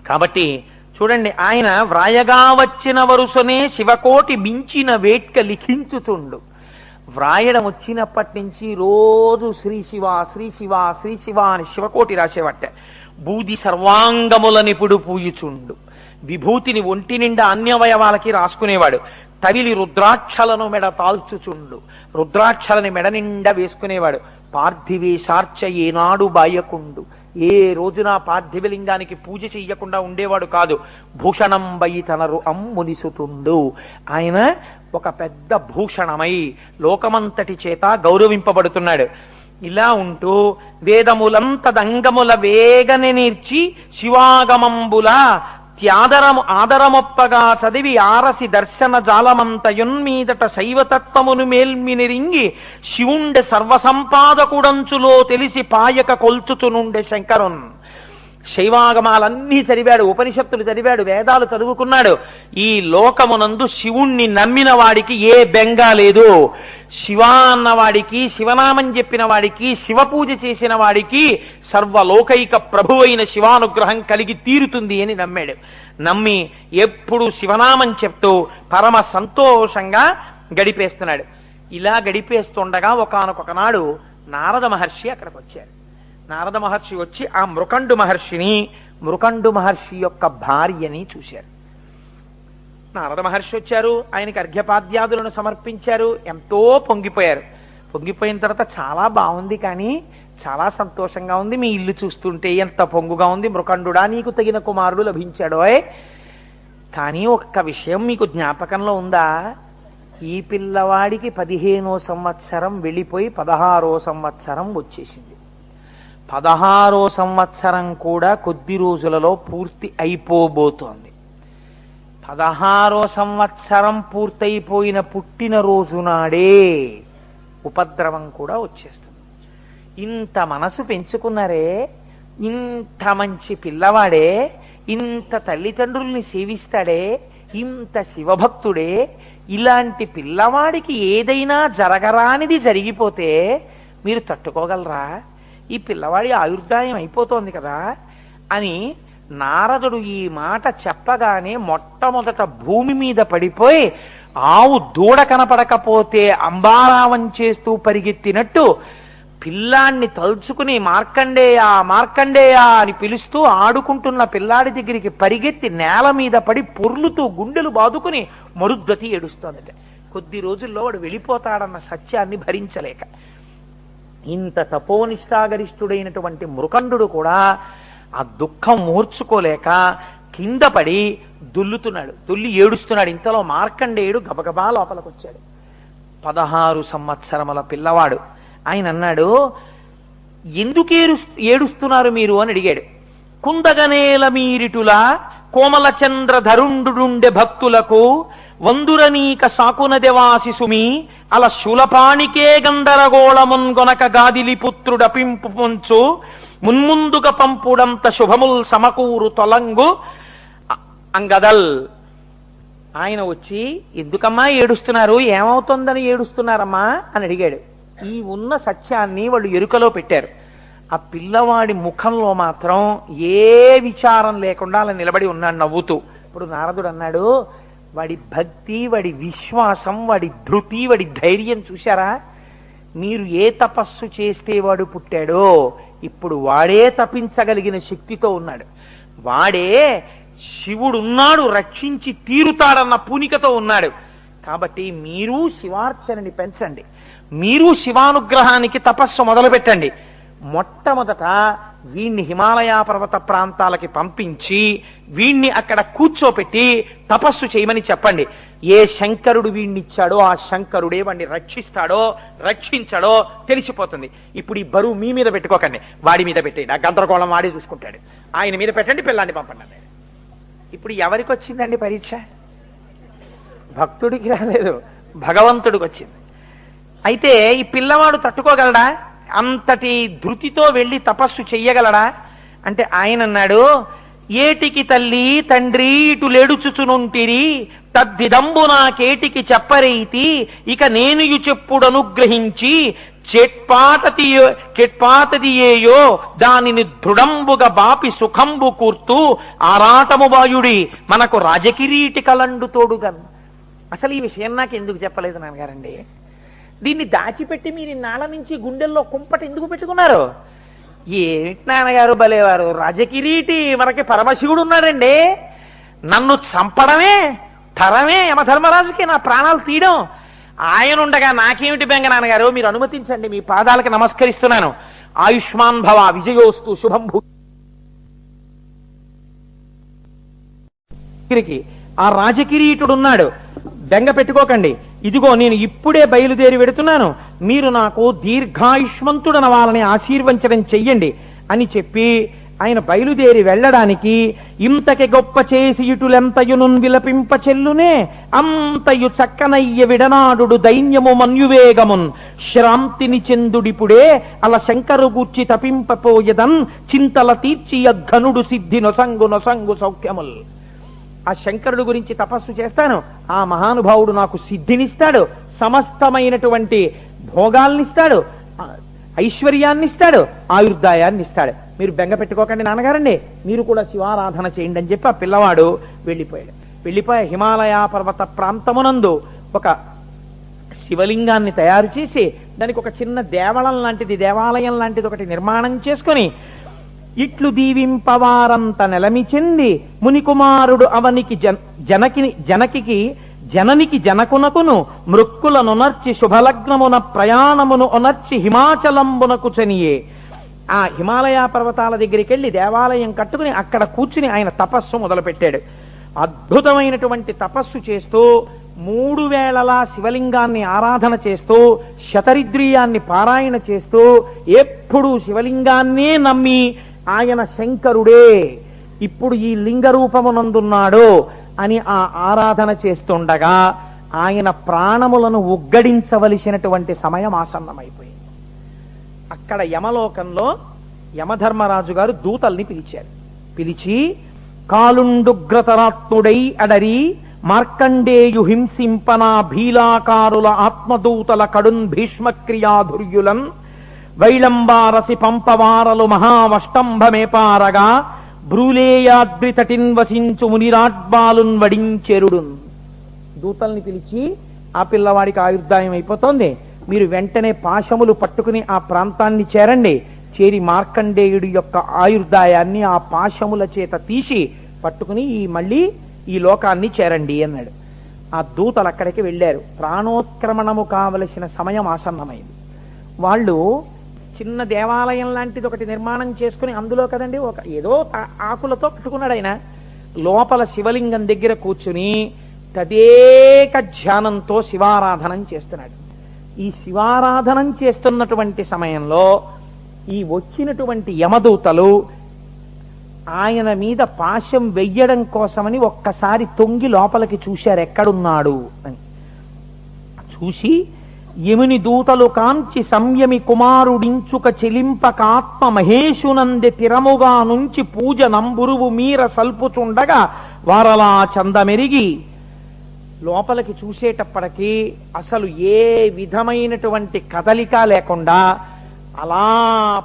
కాబట్టి చూడండి, ఆయన వ్రాయగా వచ్చిన వరుసనే శివకోటి మించిన వేట్క లిఖించుతుండు. వ్రాయడం వచ్చినప్పటి నుంచి రోజు శ్రీ శివ శ్రీ శివ శ్రీ శివ అని శివకోటి రాసేవట్ట. బూది సర్వాంగముల నిపుడు పూయుచుండు. విభూతిని ఒంటి నిండా అన్యవయవాలకి రాసుకునేవాడు. తవిలి రుద్రాక్షలను మెడ తాల్చుచుండు. రుద్రాక్షలని మెడ నిండా వేసుకునేవాడు. పార్థివేశార్చ ఏనాడు బాయకుండు. ఏ రోజున పార్థివలింగానికి పూజ చెయ్యకుండా ఉండేవాడు కాదు. భూషణం బయితనరు అమ్మునిసుతుండు. ఆయన ఒక పెద్ద భూషణమై లోకమంతటి చేత గౌరవింపబడుతున్నాడు. ఇలా ఉంటూ వేదములంతదంగముల వేగని నేర్చి శివాగమంబుల ఆదరమొప్పగా చదివి ఆరసి దర్శన జాలమంతయున్మీదట శైవతత్వమును మేల్మినిరింగి శివుండె సర్వసంపాదకుడంచులో తెలిసి పాయక కొల్చుచునుండె శంకరున్. శైవాగమాలన్నీ చదివాడు, ఉపనిషత్తులు చదివాడు, వేదాలు చదువుకున్నాడు. ఈ లోకమునందు శివుణ్ణి నమ్మిన వాడికి ఏ బెంగ లేదు. శివ అన్నవాడికి, శివనామం చెప్పిన వాడికి, శివపూజ చేసిన వాడికి సర్వలోకైక ప్రభువైన శివానుగ్రహం కలిగి తీరుతుంది అని నమ్మాడు. నమ్మి ఎప్పుడు శివనామం చెప్తూ పరమ సంతోషంగా గడిపేస్తున్నాడు. ఇలా గడిపేస్తుండగా ఒకానొకనాడు నారద మహర్షి అక్కడికి వచ్చారు. నారద మహర్షి వచ్చి ఆ మృకండు మహర్షిని, మృకండు మహర్షి యొక్క భార్యని చూశారు. నారద మహర్షి వచ్చారు, ఆయనకి అర్ఘ్యపాద్యాదులను సమర్పించారు. ఎంతో పొంగిపోయారు. పొంగిపోయిన తర్వాత చాలా బాగుంది, కానీ చాలా సంతోషంగా ఉంది, మీ ఇల్లు చూస్తుంటే ఎంత పొంగుగా ఉంది, మృకండుడా నీకు తగిన కుమారుడు లభించాడోయ్. కానీ ఒక్క విషయం మీకు జ్ఞాపకంలో ఉందా? ఈ పిల్లవాడికి 15వ సంవత్సరం వెళ్ళిపోయి 16వ సంవత్సరం వచ్చేసింది. 16వ సంవత్సరం కూడా కొద్ది రోజులలో పూర్తి అయిపోబోతోంది. 16వ సంవత్సరం పూర్తయిపోయిన పుట్టినరోజు నాడే ఉపద్రవం కూడా వచ్చేస్తుంది. ఇంత మనసు పెంచుకున్నారే, ఇంత మంచి పిల్లవాడే, ఇంత తల్లిదండ్రుల్ని సేవిస్తాడే, ఇంత శివభక్తుడే, ఇలాంటి పిల్లవాడికి ఏదైనా జరగరానిది జరిగిపోతే మీరు తట్టుకోగలరా? ఈ పిల్లవాడి ఆయుర్దాయం అయిపోతోంది కదా అని నారదుడు ఈ మాట చెప్పగానే మొట్టమొదట భూమి మీద పడిపోయి ఆవు దూడ కనపడకపోతే అంబారావం చేస్తూ పరిగెత్తినట్టు పిల్లాన్ని తలుచుకుని మార్కండేయ మార్కండేయ అని పిలుస్తూ ఆడుకుంటున్న పిల్లాడి దగ్గరికి పరిగెత్తి నేల మీద పడి పొర్లుతూ గుండెలు బాదుకుని మరుద్వతి ఏడుస్తోందట. కొద్ది రోజుల్లో వాడు వెళ్ళిపోతాడన్న సత్యాన్ని భరించలేక. ఇంత తపోనిష్టాగరిష్ఠుడైనటువంటి మృకండు కూడా ఆ దుఃఖం మూర్చుకోలేక కింద పడి దుల్లుతున్నాడు, దుల్లి ఏడుస్తున్నాడు. ఇంతలో మార్కండేయుడు గబగబా లోపలికి వచ్చాడు. 16 సంవత్సరముల పిల్లవాడు. ఆయన అన్నాడు, ఎందుకు ఏడుస్తున్నారు మీరు అని అడిగాడు. కుందగనేల మీరిటులా కోమల చంద్రధరుండుండె భక్తులకు వందురనీక సాకునదెవాసి సుమి అల శూలపాణికే గందరగోళమున్గొనక గాదిలి పుత్రుడపింపు పొంచు మున్ముందుగ పంపుడంత శుభముల్ సమకూరు తొలంగు అంగదల్. ఆయన వచ్చి, ఎందుకమ్మా ఏడుస్తున్నారు, ఏమవుతోందని ఏడుస్తున్నారమ్మా అని అడిగాడు. ఈ ఉన్న సత్యాన్ని వాళ్ళు ఎరుకలో పెట్టారు. ఆ పిల్లవాడి ముఖంలో మాత్రం ఏ విచారం లేకుండా అలా నిలబడి ఉన్నాడు నవ్వుతూ. ఇప్పుడు నారదుడు అన్నాడు, వాడి భక్తి, వాడి విశ్వాసం, వాడి ధృతి, వాడి ధైర్యం చూశారా? మీరు ఏ తపస్సు చేస్తే వాడు పుట్టాడో ఇప్పుడు వాడే తపించగలిగిన శక్తితో ఉన్నాడు. వాడే శివుడున్నాడు, రక్షించి తీరుతాడన్న పూనికతో ఉన్నాడు. కాబట్టి మీరు శివార్చనని పెంచండి, మీరు శివానుగ్రహానికి తపస్సు మొదలు పెట్టండి. మొట్టమొదట వీణ్ణి హిమాలయ పర్వత ప్రాంతాలకి పంపించి వీణ్ణి అక్కడ కూర్చోపెట్టి తపస్సు చేయమని చెప్పండి. ఏ శంకరుడు వీణ్ణిచ్చాడో ఆ శంకరుడే వాడిని రక్షిస్తాడో రక్షించాడో తెలిసిపోతుంది. ఇప్పుడు ఈ బరువు మీ మీద పెట్టుకోకండి, వాడి మీద పెట్టండి. ఆ గందరగోళం వాడే చూసుకుంటాడు. ఆయన మీద పెట్టండి, పిల్లాన్ని పంపండి అన్నాడు. ఇప్పుడు ఎవరికి వచ్చిందండి పరీక్ష? భక్తుడికి రాలేదు, భగవంతుడికి వచ్చింది. అయితే ఈ పిల్లవాడు తట్టుకోగలడా? అంతటి ధృతితో వెళ్ళి తపస్సు చెయ్యగలడా అంటే ఆయన అన్నాడు, ఏటికి తల్లి తండ్రి ఇటు లేడుచుచునుంటిరి తద్దిదంబు నాకేటికి చెప్పరైతి ఇక నేను చెప్పుడనుగ్రహించి చెట్పాతదియేయో దానిని దృఢంబుగా బాపి సుఖంబు కూర్తూ ఆరాటము బాయుడి మనకు రాజకిరీటి కలండు తోడుగన్. అసలు ఈ విషయం నాకు ఎందుకు చెప్పలేదు నాన్నగారండి? దీన్ని దాచిపెట్టి మీరు ఇన్నాళ్ళ నుంచి గుండెల్లో కుంపట ఎందుకు పెట్టుకున్నారు? ఏమిటి నాన్నగారు భలేవారు, రాజకిరీటి మనకి పరమశివుడు ఉన్నాడండి. నన్ను చంపడమే తరమే యమధర్మరాజుకి నా ప్రాణాలు తీయడం. ఆయన ఉండగా నాకేమిటి బెంగ నాన్నగారు? మీరు అనుమతించండి, మీ పాదాలకి నమస్కరిస్తున్నాను. ఆయుష్మాన్ భవ, విజయోస్తు, శుభం భూ. ఆ రాజకిరీటుడున్నాడు, బెంగ పెట్టుకోకండి. ఇదిగో నేను ఇప్పుడే బయలుదేరి వెడుతున్నాను, మీరు నాకు దీర్ఘాయుష్మంతుడనవాలని ఆశీర్వచనం చెయ్యండి అని చెప్పి ఆయన బయలుదేరి వెళ్ళడానికి ఇంతకి గొప్ప చేసి ఇటులెంతయును విలపింప చెల్లునే అంతయు చక్కనయ్య విడనాడు దైన్యము మన్యువేగమున్ శ్రాంతిని చెందుడిపుడే అల శంకరు గూర్చి తపింపపోయదన్ చింతల తీర్చి ఘనుడు సిద్ధి నొసంగు సౌఖ్యముల్. ఆ శంకరుడు గురించి తపస్సు చేస్తాను, ఆ మహానుభావుడు నాకు సిద్ధినిస్తాడు, సమస్తమైనటువంటి భోగాల్నిస్తాడు, ఐశ్వర్యాన్నిస్తాడు, ఆయుర్దాయాన్నిస్తాడు. మీరు బెంగ పెట్టుకోకండి నాన్నగారండి, మీరు కూడా శివారాధన చేయండి అని చెప్పి ఆ పిల్లవాడు వెళ్ళిపోయాడు. వెళ్ళిపోయి హిమాలయ పర్వత ప్రాంతమునందు ఒక శివలింగాన్ని తయారు చేసి దానికి ఒక చిన్న దేవాలయం లాంటిది ఒకటి నిర్మాణం చేసుకొని ఇట్లు దీవింపవారంత నెలమి చెంది మునికుమారుడు అవనికి జననికి జనకునకును మృక్కులనొనర్చి శుభలగ్నమున ప్రయాణమును ఒనర్చి హిమాచలంబునకు చనియే. ఆ హిమాలయ పర్వతాల దగ్గరికి వెళ్ళి దేవాలయం కట్టుకుని అక్కడ కూర్చుని ఆయన తపస్సు మొదలుపెట్టాడు. అద్భుతమైనటువంటి తపస్సు చేస్తూ 3 వేళలా శివలింగాన్ని ఆరాధన చేస్తూ శతరిద్రియాన్ని పారాయణ చేస్తూ ఎప్పుడూ శివలింగాన్నే నమ్మి ఆయన శంకరుడే ఇప్పుడు ఈ లింగ రూపమునందున్నాడు అని ఆ ఆరాధన చేస్తుండగా ఆయన ప్రాణములను ఉగ్గడించవలసినటువంటి సమయం ఆసన్నమైపోయింది. అక్కడ యమలోకంలో యమధర్మరాజు గారు దూతల్ని పిలిచారు. పిలిచి కాలుండుగ్రతరాత్ముడై అడరి మార్కండేయు హింసింపనా భీలాకారుల ఆత్మదూతల కడున్ భీష్మక్రియాధుర్యులన్ వైళంబారసి పంపవారలు మహావష్టంభమేపారగా బ్రూలేయాద్రితటిన్ వసించు మునిరాడ్బాలున్ వడించెరుడున్. దూతల్ని పిలిచి ఆ పిల్లవాడికి ఆయుర్దాయం అయిపోతోంది, మీరు వెంటనే పాశములు పట్టుకుని ఆ ప్రాంతాన్ని చేరండి, చేరి మార్కండేయుడి యొక్క ఆయుర్దాయాన్ని ఆ పాశముల చేత తీసి పట్టుకుని మళ్ళీ ఈ లోకాన్ని చేరండి అన్నాడు. ఆ దూతలు అక్కడికి వెళ్ళారు. ప్రాణోత్క్రమణము కావలసిన సమయం ఆసన్నమైంది. వాళ్ళు చిన్న దేవాలయం లాంటిది ఒకటి నిర్మాణం చేసుకుని అందులో కదండి ఒక ఏదో ఆకులతో కట్టుకున్నాడు ఆయన. లోపల శివలింగం దగ్గర కూర్చుని తదేక ధ్యానంతో శివారాధనం చేస్తున్నాడు. ఈ శివారాధనం చేస్తున్నటువంటి సమయంలో ఈ వచ్చినటువంటి యమదూతలు ఆయన మీద పాశం వెయ్యడం కోసమని ఒక్కసారి తొంగి లోపలికి చూశారు ఎక్కడున్నాడు అని. చూసి యముని దూతలు కాంచి సంయమి కుమారుడించుక చెలింపకాత్మ మహేశునందె తిరముగా నుంచి పూజ నంబురువు మీర సల్పుచుండగా వారలా చందమెరిగి లోపలికి చూసేటప్పటికీ అసలు ఏ విధమైనటువంటి కదలిక లేకుండా అలా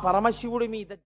పరమశివుడి మీద